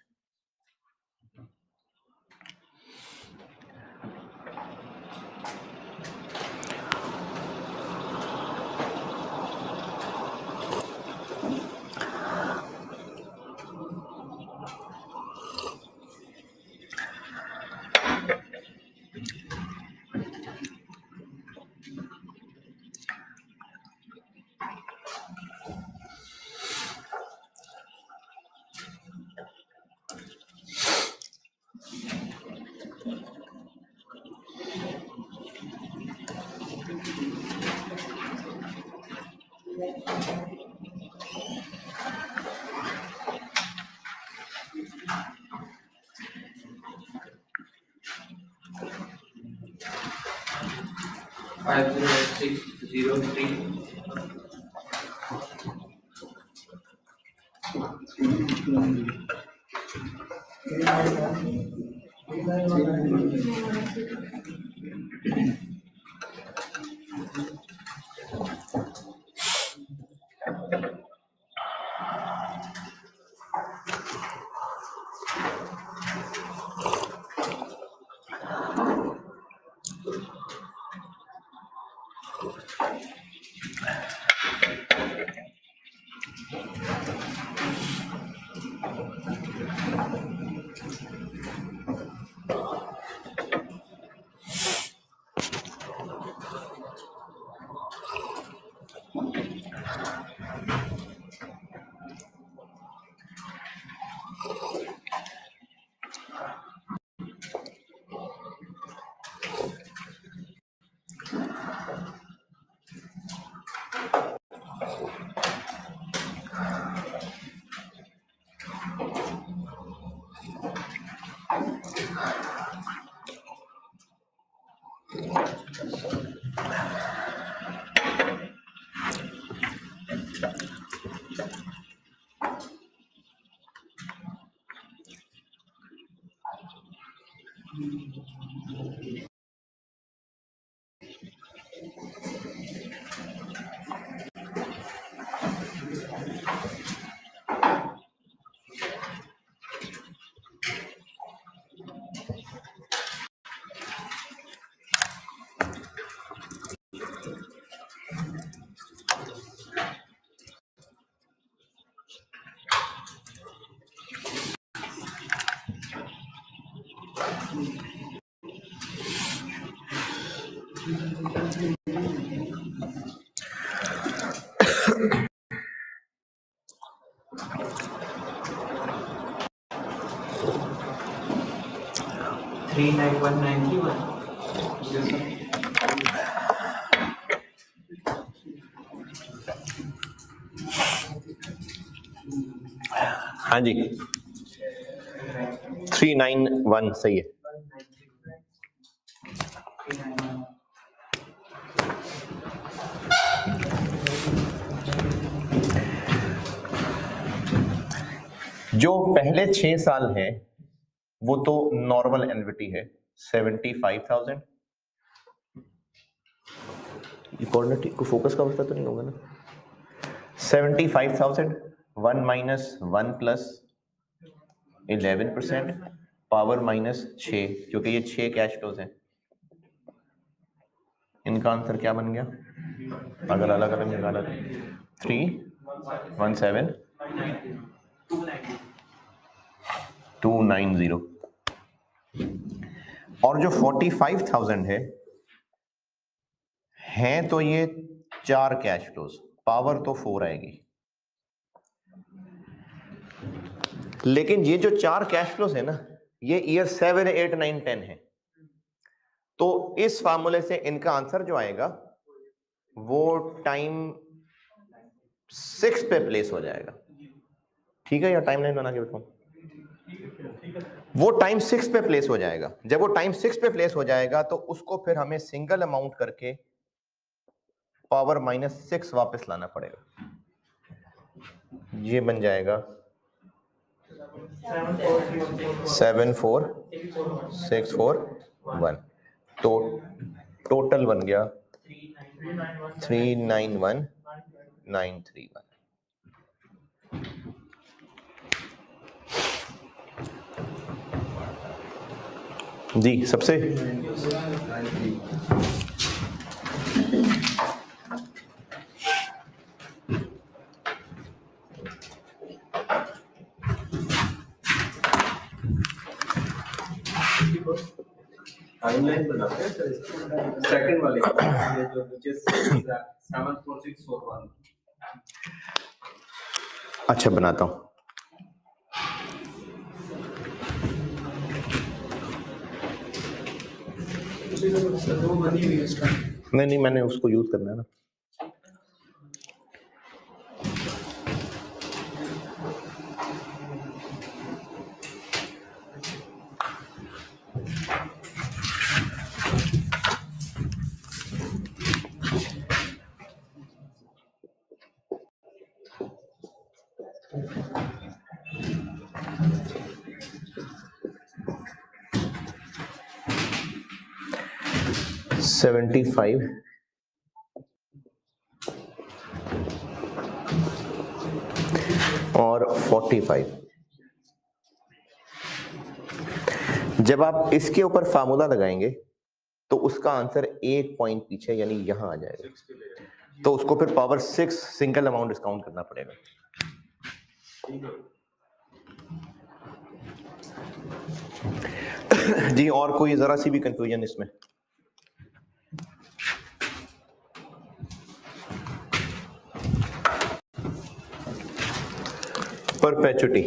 हाँ जी 391 सही है। जो पहले 6 साल है वो तो नॉर्मल एन्युटी है 75,000। इक्वालिटी को फोकस का अवस्था तो नहीं होगा ना। 75,000 1 माइनस 1 प्लस 11% पावर माइनस 6, क्योंकि ये 6 कैश फ्लोज हैं। इनका आंसर क्या बन गया अगर अलग अलग निकाला तो 317 290। और जो 45,000 है तो ये 4 कैश फ्लोज, पावर तो 4 आएगी। लेकिन ये जो 4 कैश फ्लोज है ना ये ईयर 7, 8, 9, 10 है। तो इस फार्मूले से इनका आंसर जो आएगा वो टाइम 6 पे प्लेस हो जाएगा। ठीक है, या टाइम लाइन बना के बताऊं? वो टाइम 6 पे प्लेस हो जाएगा। जब वो टाइम 6 पे प्लेस हो जाएगा तो उसको फिर हमें सिंगल अमाउंट करके पावर माइनस 6 वापस लाना पड़ेगा। ये बन जाएगा 74641। तो टोटल बन गया 391,931। जी सबसे टाइमलाइन बनाते हैं सर, सेकंड वाले ये जो नीचे 74641। अच्छा बनाता हूं। नहीं मैंने उसको यूज करना है ना। 75 और 45। जब आप इसके ऊपर फार्मूला लगाएंगे तो उसका आंसर एक पॉइंट पीछे यानी यहां आ जाएगा, तो उसको फिर पावर 6 सिंगल अमाउंट डिस्काउंट करना पड़ेगा। जी और कोई जरा सी भी कंफ्यूजन इसमें? परपेचुटी,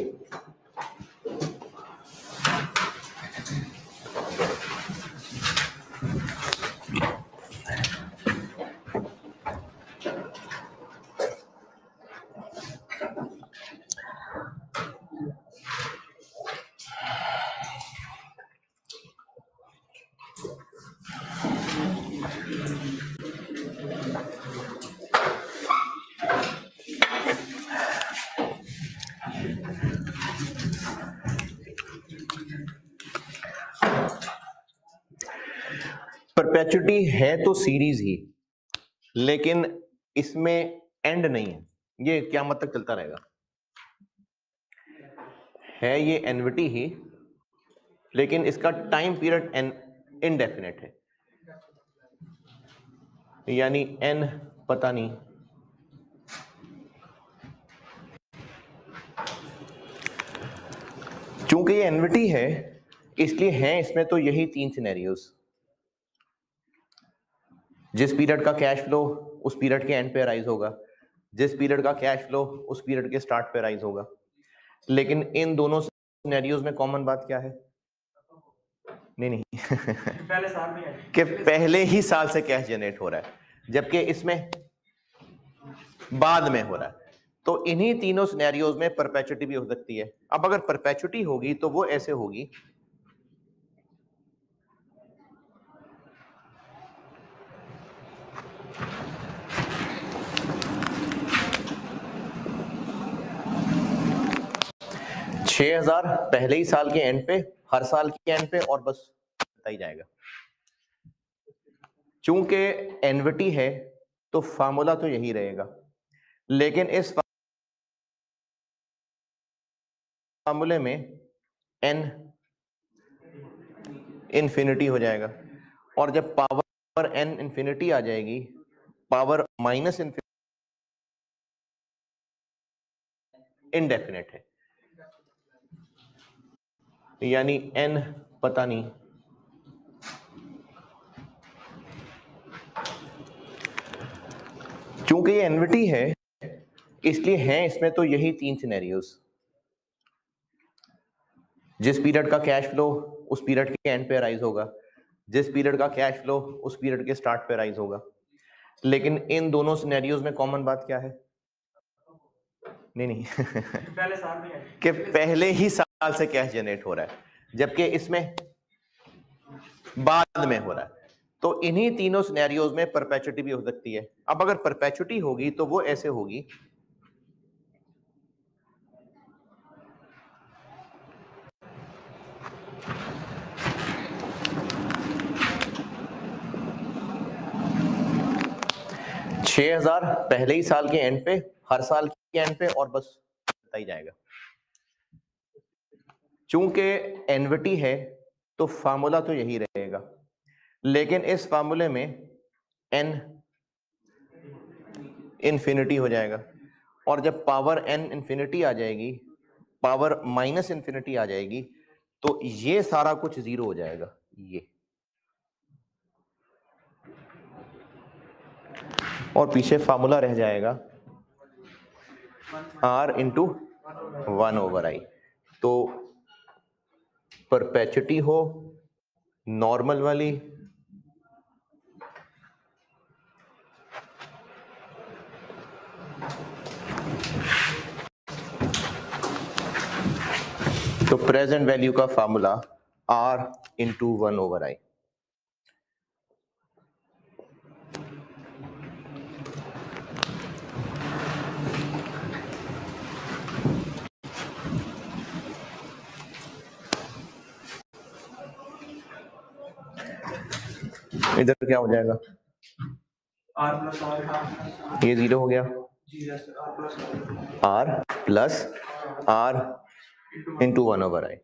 परपेचुटी है तो सीरीज ही, लेकिन इसमें एंड नहीं है, ये क़यामत तक चलता रहेगा। है ये एनविटी ही, लेकिन इसका टाइम पीरियड इनडेफिनेट है, यानी एन पता नहीं। चूंकि ये एनविटी है इसलिए हैं इसमें तो यही 3 सिनेरियोज। जिस पीरियड का कैश फ्लो उस पीरियड के एंड पे राइज होगा, जिस पीरियड का कैश फ्लो उस पीरियड के स्टार्ट पे राइज होगा। लेकिन इन दोनों सिनेरियोज में कॉमन बात क्या है? नहीं पहले साल में है कि पहले ही साल से कैश जनरेट हो रहा है, जबकि इसमें बाद में हो रहा है। तो इन्हीं तीनों सिनेरियोज में परपेचुटी भी हो सकती है। अब अगर परपेचुटी होगी तो वो ऐसे होगी, $6,000 पहले ही साल के एंड पे, हर साल के एंड पे, और बस होता ही जाएगा। चूंकि एनविटी है तो फार्मूला तो यही रहेगा, लेकिन इस फार्मूले में एन इन्फिनिटी हो जाएगा, और जब पावर एन इन्फिनिटी आ जाएगी, पावर माइनस इनडेफिनेट है, यानी एन पता नहीं। चूंकि ये एनविटी है इसलिए हैं इसमें तो यही 3 सिनेरियोज। जिस पीरियड का कैश फ्लो उस पीरियड के एंड पे राइज होगा, जिस पीरियड का कैश फ्लो उस पीरियड के स्टार्ट पे राइज होगा। लेकिन इन दोनों सिनेरियोज में कॉमन बात क्या है? नहीं पहले साल में है कि पहले ही साल से कैश जनरेट हो रहा है, जबकि इसमें बाद में हो रहा है। तो इन्हीं तीनों सिनेरियोज में परपेचुटी भी हो सकती है। अब अगर परपेचुटी होगी तो वो ऐसे होगी, $6,000 पहले ही साल के एंड पे, हर साल के एंड पे, और बस होता ही जाएगा। चूंकि एनविटी है तो फार्मूला तो यही रहेगा, लेकिन इस फार्मूले में एन इन्फिनिटी हो जाएगा, और जब पावर एन इन्फिनिटी आ जाएगी, पावर माइनस इन्फिनिटी आ जाएगी, तो ये सारा कुछ जीरो हो जाएगा। ये और पीछे फार्मूला रह जाएगा R इंटू 1/i। तो परपेचुटी हो नॉर्मल वाली, तो प्रेजेंट वैल्यू का फार्मूला R इंटू 1/i। इधर क्या हो जाएगा, आर प्लस आर, ये 0 हो गया, जी sir, R plus R into 1/i।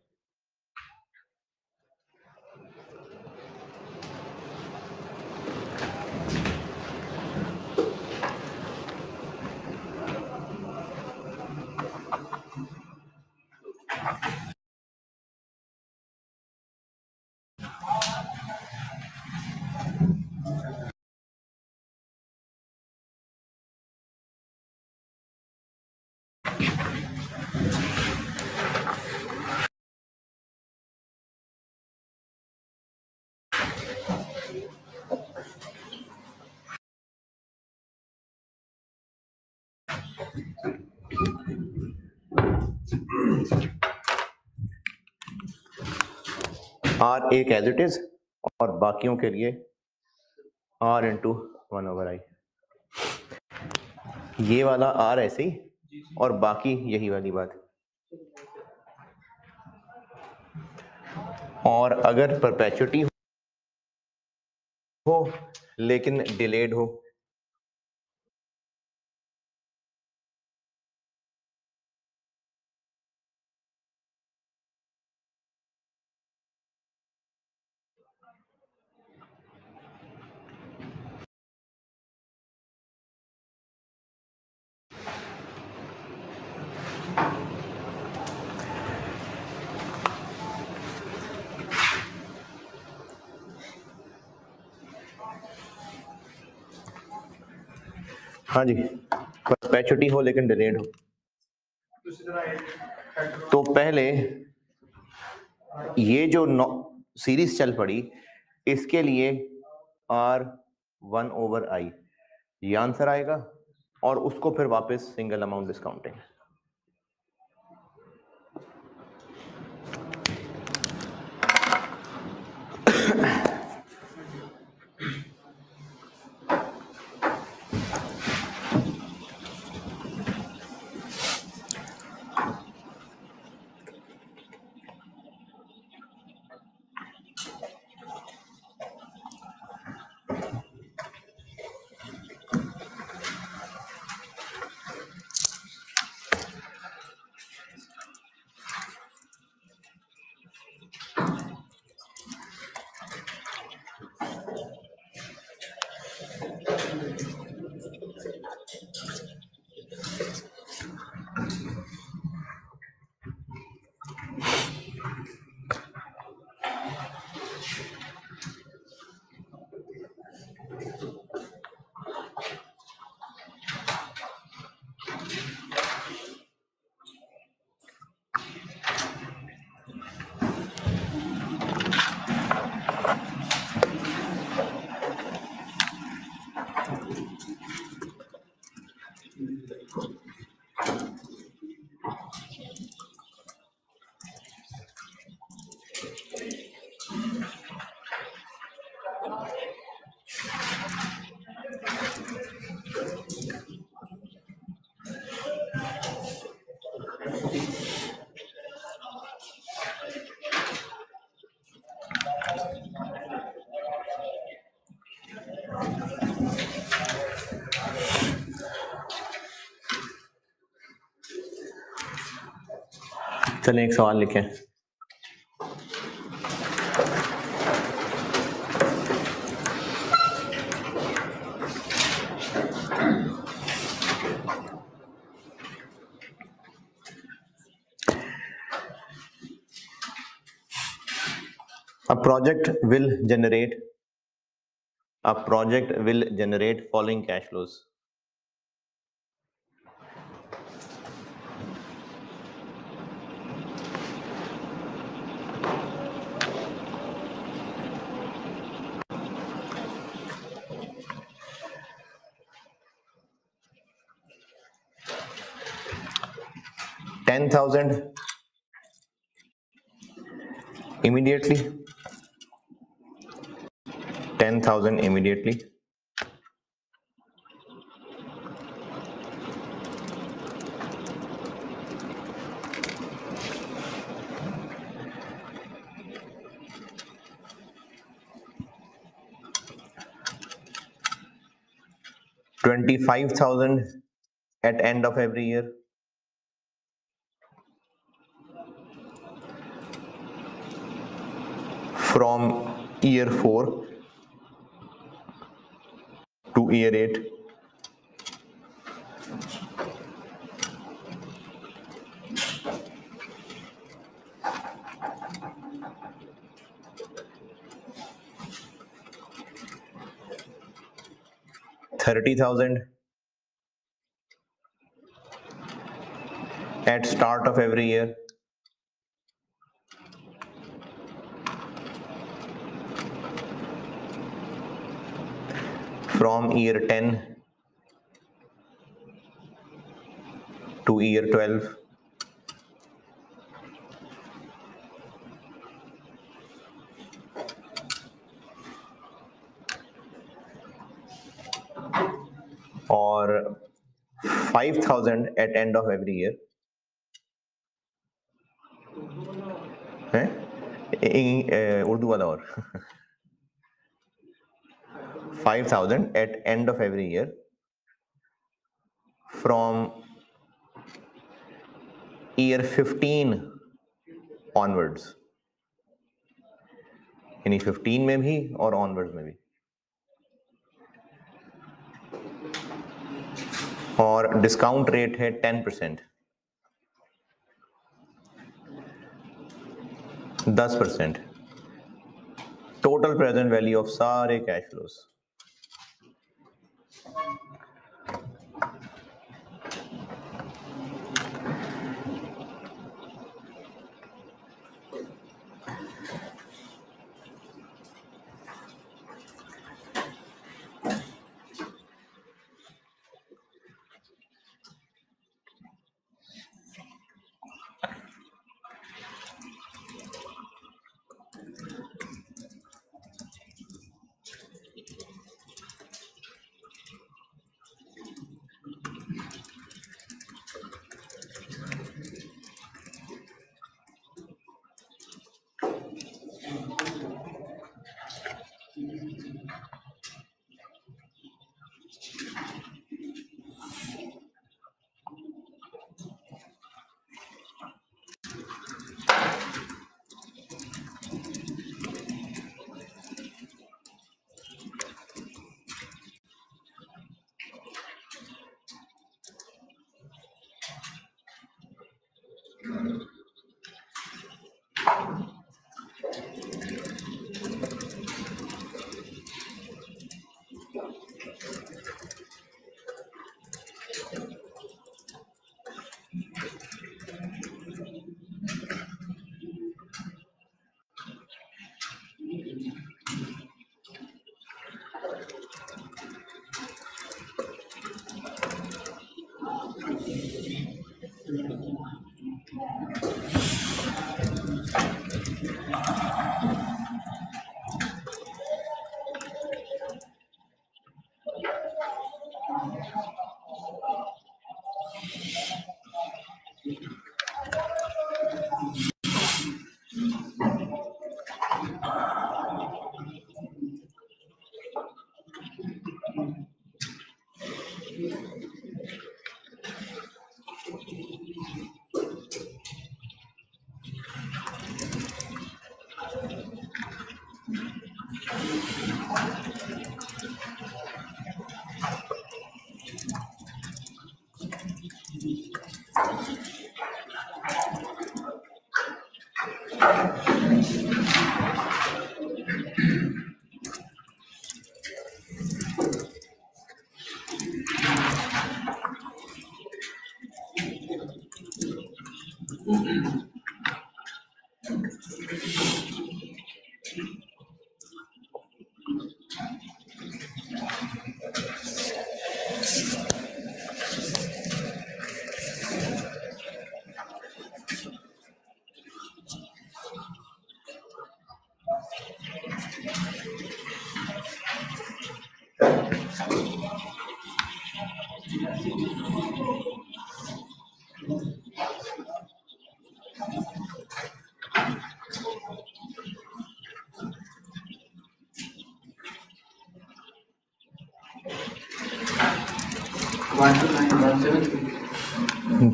R एक एज इट इज और बाकियों के लिए आर इंटू 1/i। ये वाला आर ऐसे ही और बाकी यही वाली बात। और अगर परपेचुटी हो लेकिन डिलेड हो, हाँ जी, परपेचुटी हो लेकिन डिलेड हो, तो पहले ये जो सीरीज चल पड़ी इसके लिए R1/i ये आंसर आएगा और उसको फिर वापस सिंगल अमाउंट डिस्काउंटिंग। चलें एक सवाल लिखें। A project will generate following cash flows. $10,000 immediately, 10,000 immediately, 25,000 at end of every year. From year 4 to year 8. $30,000 at start of every year. From year 10 to year 12. Or 5,000 at end of every year. Urdu वाला और 5,000 at end of every year from year 15 onwards. यानी 15 में भी और onwards में भी. और discount rate है 10%. 10%. टोटल प्रेजेंट वैल्यू ऑफ सारे कैश फ्लोज.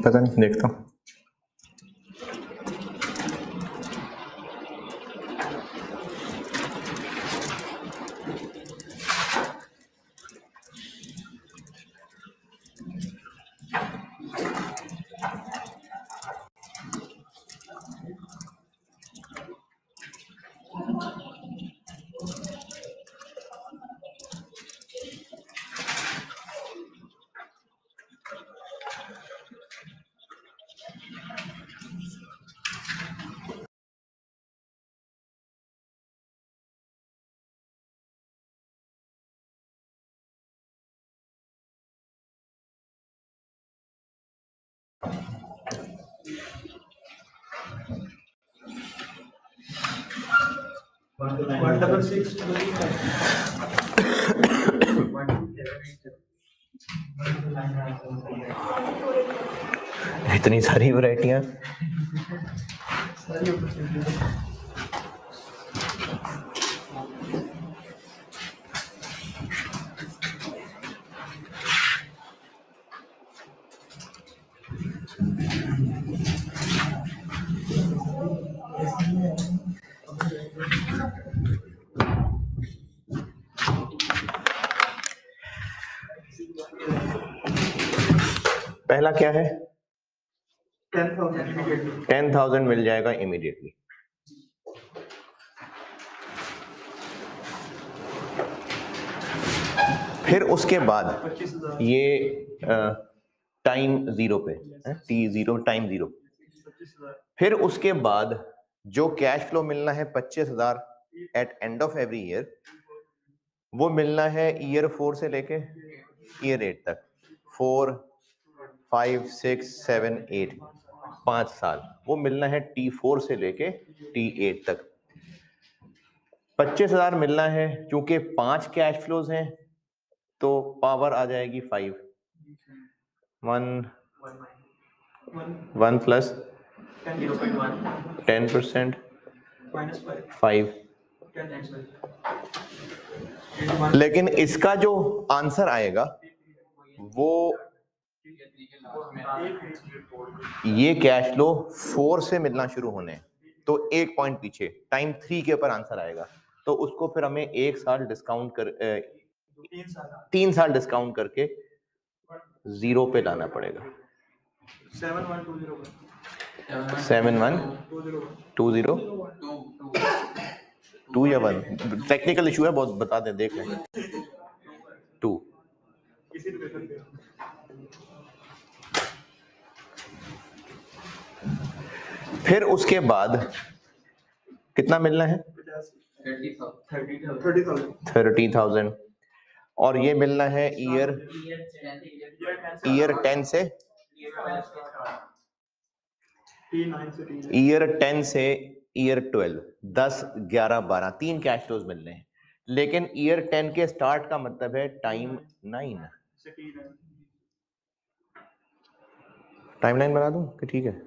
पता नहीं, देखता हूँ। इतनी सारी वैरायटियां। पहला क्या है? 10,000 मिल जाएगा इमीडिएटली। फिर उसके बाद ये टाइम जीरो पे, T0 टाइम जीरो। फिर उसके बाद जो कैश फ्लो मिलना है 25,000 at end of every year, वो मिलना है ईयर 4 से लेके ईयर 8 तक। 4, 5, 6, 7, 8, 5 साल वो मिलना है T4 से लेके T8 तक। 25,000 मिलना है, क्योंकि 5 कैश फ्लोज हैं तो पावर आ जाएगी 5। 1 प्लस 10% 5। लेकिन इसका जो आंसर आएगा वो ये कैश फ्लो 4 से मिलना शुरू होने हैं, तो एक पॉइंट पीछे टाइम 3 के ऊपर आंसर आएगा। तो उसको फिर हमें 1 साल डिस्काउंट कर 3 साल डिस्काउंट करके 0 पे लाना पड़ेगा। 7120 2 या 1 टेक्निकल इशू है बहुत, बता दें, देख लें। 2 फिर उसके बाद कितना मिलना है? 30,000। और ये मिलना है ईयर 10 से ईयर 12, 10, 11, 12 3 कैश फ्लोज मिलने हैं। लेकिन ईयर 10 के स्टार्ट का मतलब है टाइम 9। टाइमलाइन बना दूं कि ठीक है?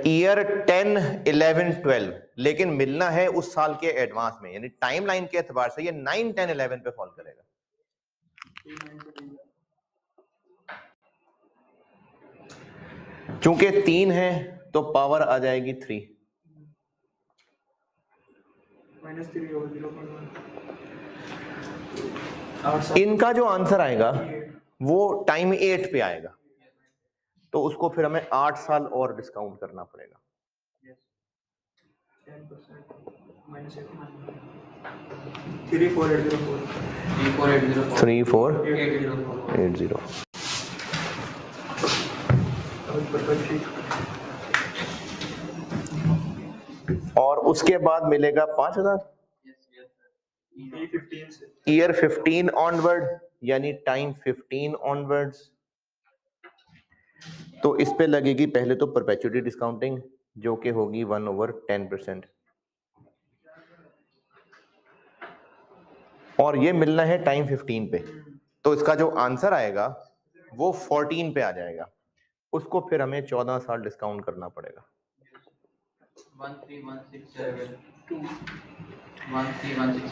ईयर 10, 11, 12, लेकिन मिलना है उस साल के एडवांस में, यानी टाइमलाइन के एतबार से ये 9, 10, 11 पे फॉल करेगा। चूंकि 3 है तो पावर आ जाएगी 3। इनका जो आंसर आएगा वो टाइम 8 पे आएगा, तो उसको फिर हमें 8 साल और डिस्काउंट करना पड़ेगा। 3480। और उसके बाद मिलेगा 5,000 ईयर 15 ऑनवर्ड, यानी टाइम 15 ऑनवर्ड्स। तो इस पे लगेगी पहले तो परपेचुइटी डिस्काउंटिंग, जो कि होगी 1/10%। और ये मिलना है टाइम 15 पे, तो इसका जो आंसर आएगा वो 14 पे आ जाएगा। उसको फिर हमें 14 साल डिस्काउंट करना पड़ेगा।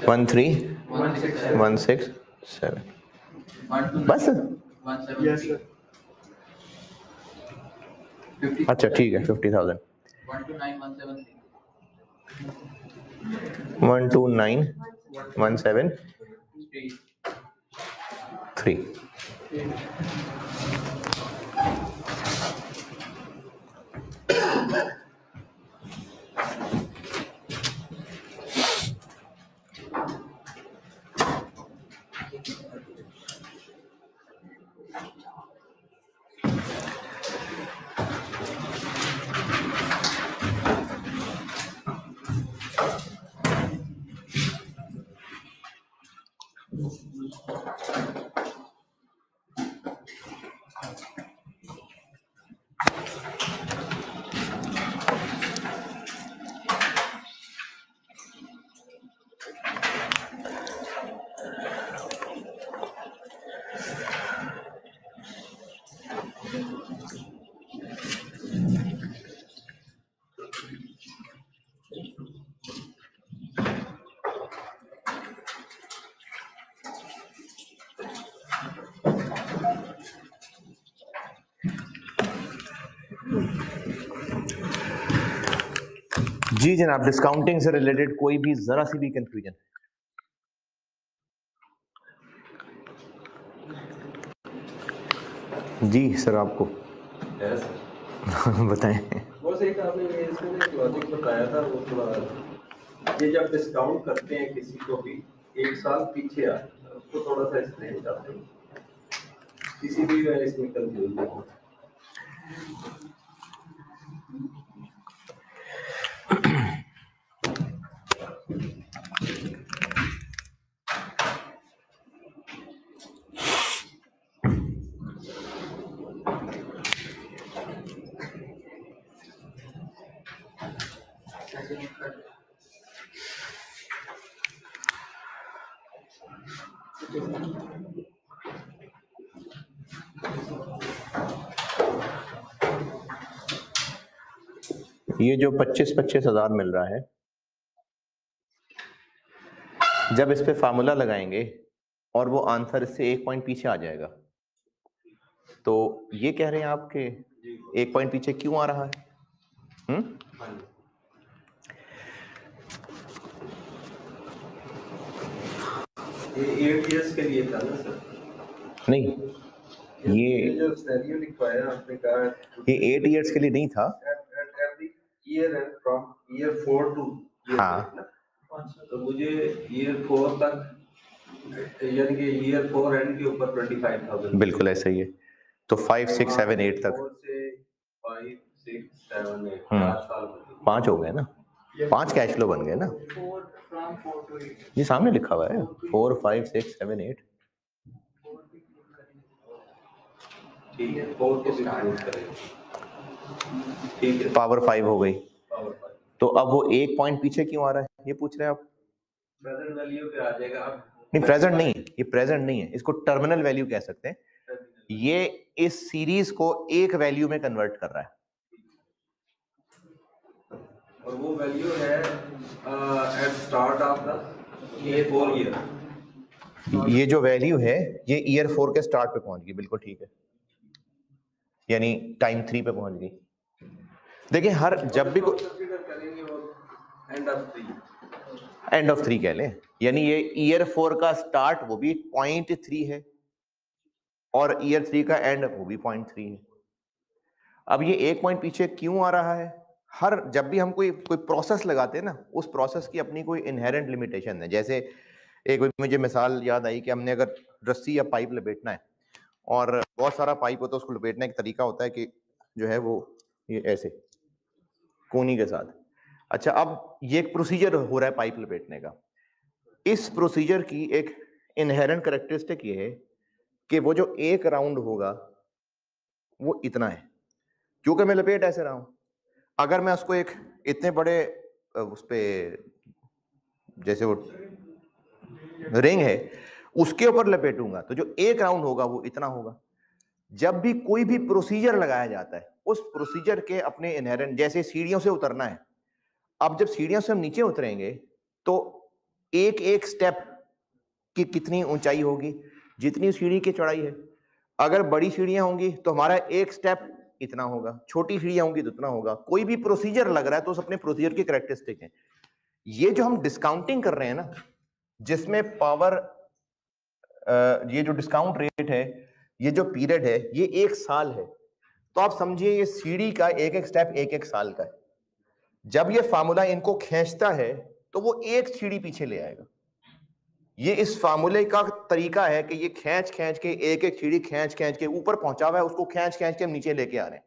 13167। बस अच्छा ठीक है 50,000 129,173 जी जनाब, डिस्काउंटिंग से रिलेटेड कोई भी जरा सी भी कंफ्यूजन? जी सर आपको बताएं। वो सही आपने इसमें एक लॉजिक बताया था, वो थोड़ा ये जब डिस्काउंट करते हैं किसी को भी एक साल पीछे आ उसको थोड़ा सा एक्सप्लेन करते हैं, किसी भी इसमें कंफ्यूजन नहीं हो। ये जो 25-25 हजार मिल रहा है, जब इस पे फार्मूला लगाएंगे और वो आंसर इससे 1 पॉइंट पीछे आ जाएगा, तो ये कह रहे हैं आप कि 1 पॉइंट पीछे क्यों आ रहा है? ये 8 इयर्स के लिए था ना सर? नहीं, ये जो सिनेरियो लिखवाया आपने कहा ये 8 इयर्स के लिए नहीं था। Every year end from year 4 to हाँ, तो मुझे ईयर 4 तक यानी कि ईयर 4 एंड के ऊपर 25,000 बिल्कुल ऐसा ही है। तो 5, 6, 7, 8 तक 4 से 5, 6, 7, 8 4 साल 5 हो गए ना, 5 कैश फ्लो बन गए ना। ये सामने लिखा हुआ है 4, 5, 6, 7, 8। ठीक है, 4 के स्टार्ट करें, ठीक है, पावर 5 हो गई। तो अब वो 1 पॉइंट पीछे क्यों आ रहा है, ये पूछ रहे हैं आप? प्रेजेंट वैल्यू पे आ जाएगा। अब नहीं, प्रेजेंट नहीं, ये प्रेजेंट नहीं है, इसको टर्मिनल वैल्यू कह सकते हैं। ये इस सीरीज को एक वैल्यू में कन्वर्ट कर रहा है, और वो वैल्यू है at start of the year 4 year. ये जो वैल्यू है ये ईयर 4 के स्टार्ट पे पहुंच गई, बिल्कुल ठीक है, यानी टाइम 3 पे पहुंच गई। देखिए हर जब भी एंड ऑफ 3 कह लें, यानी ये ईयर 4 का स्टार्ट वो भी 0.3 है और ईयर 3 का एंड वो भी 0.3 है। अब ये 1 पॉइंट पीछे क्यों आ रहा है? हर जब भी हम कोई प्रोसेस लगाते हैं ना, उस प्रोसेस की अपनी कोई इनहेरेंट लिमिटेशन है। जैसे एक मुझे मिसाल याद आई कि हमने अगर रस्सी या पाइप लपेटना है और बहुत सारा पाइप होता है, उसको लपेटने का तरीका होता है कि जो है वो ये ऐसे कोनी के साथ। अच्छा, अब ये एक प्रोसीजर हो रहा है पाइप लपेटने का। इस प्रोसीजर की एक इनहेरेंट कैरेक्टरिस्टिक ये है कि वो जो एक राउंड होगा वो इतना है, क्योंकि मैं लपेट ऐसे रहा हूं। अगर मैं उसको एक इतने बड़े उस पे जैसे वो रिंग है उसके ऊपर लपेटूंगा तो जो एक राउंड होगा वो इतना होगा। जब भी कोई भी प्रोसीजर लगाया जाता है उस प्रोसीजर के अपने इनहेरेंट, जैसे सीढ़ियों से उतरना है, अब जब सीढ़ियों से हम नीचे उतरेंगे तो एक एक स्टेप की कितनी ऊंचाई होगी, जितनी सीढ़ी की चौड़ाई है। अगर बड़ी सीढ़ियां होंगी तो हमारा एक स्टेप इतना होगा, छोटी सीढ़ियां होंगी तो इतना होगा। कोई भी प्रोसीजर लग रहा है तो उस अपने प्रोसीजर की कैरेक्टरिस्टिक है। ये जो हम डिस्काउंटिंग कर रहे हैं ना, जिसमें पावर ये जो डिस्काउंट रेट है, ये जो पीरियड है, ये 1 साल है। तो आप समझिए ये सीढ़ी का एक एक स्टेप एक एक साल का है। जब ये फार्मूला इनको खींचता है तो वो एक सीढ़ी पीछे ले आएगा। ये इस फार्मूले का तरीका है कि ये खींच खींच के एक एक सीढ़ी खींच खींच के ऊपर पहुंचा हुआ है, उसको खींच खींच के हम नीचे लेके आ रहे हैं।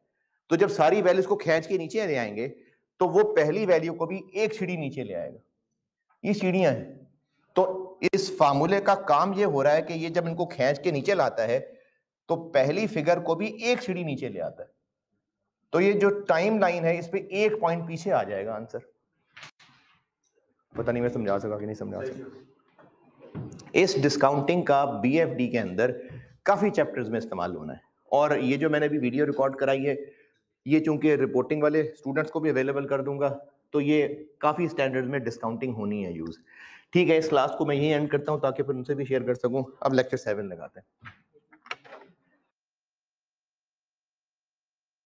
तो जब सारी वैल्यूज को खींच के नीचे ले आएंगे तो वो पहली वैल्यू को भी एक सीढ़ी नीचे ले आएगा। ये सीढ़ियां हैं। तो इस फार्मूले का काम ये हो रहा है कि ये जब इनको खींच के नीचे लाता है तो पहली फिगर को भी एक सीढ़ी नीचे ले आता है। तो ये जो टाइम लाइन है इस पे एक पॉइंट पीछे आ जाएगा आंसर। पता नहीं मैं समझा सका कि नहीं समझा सका। इस डिस्काउंटिंग का बीएफडी के अंदर काफी चैप्टर्स में इस्तेमाल होना है। और ये जो मैंने अभी वीडियो रिकॉर्ड कराई है, ये चूंकि रिपोर्टिंग वाले स्टूडेंट्स को भी अवेलेबल कर दूंगा, तो ये काफी स्टैंडर्ड्स में डिस्काउंटिंग होनी है यूज। ठीक है, इस क्लास को मैं यही एंड करता हूं ताकि फिर उनसे भी शेयर कर सकूं। अब लेक्चर 7 लगाते हैं।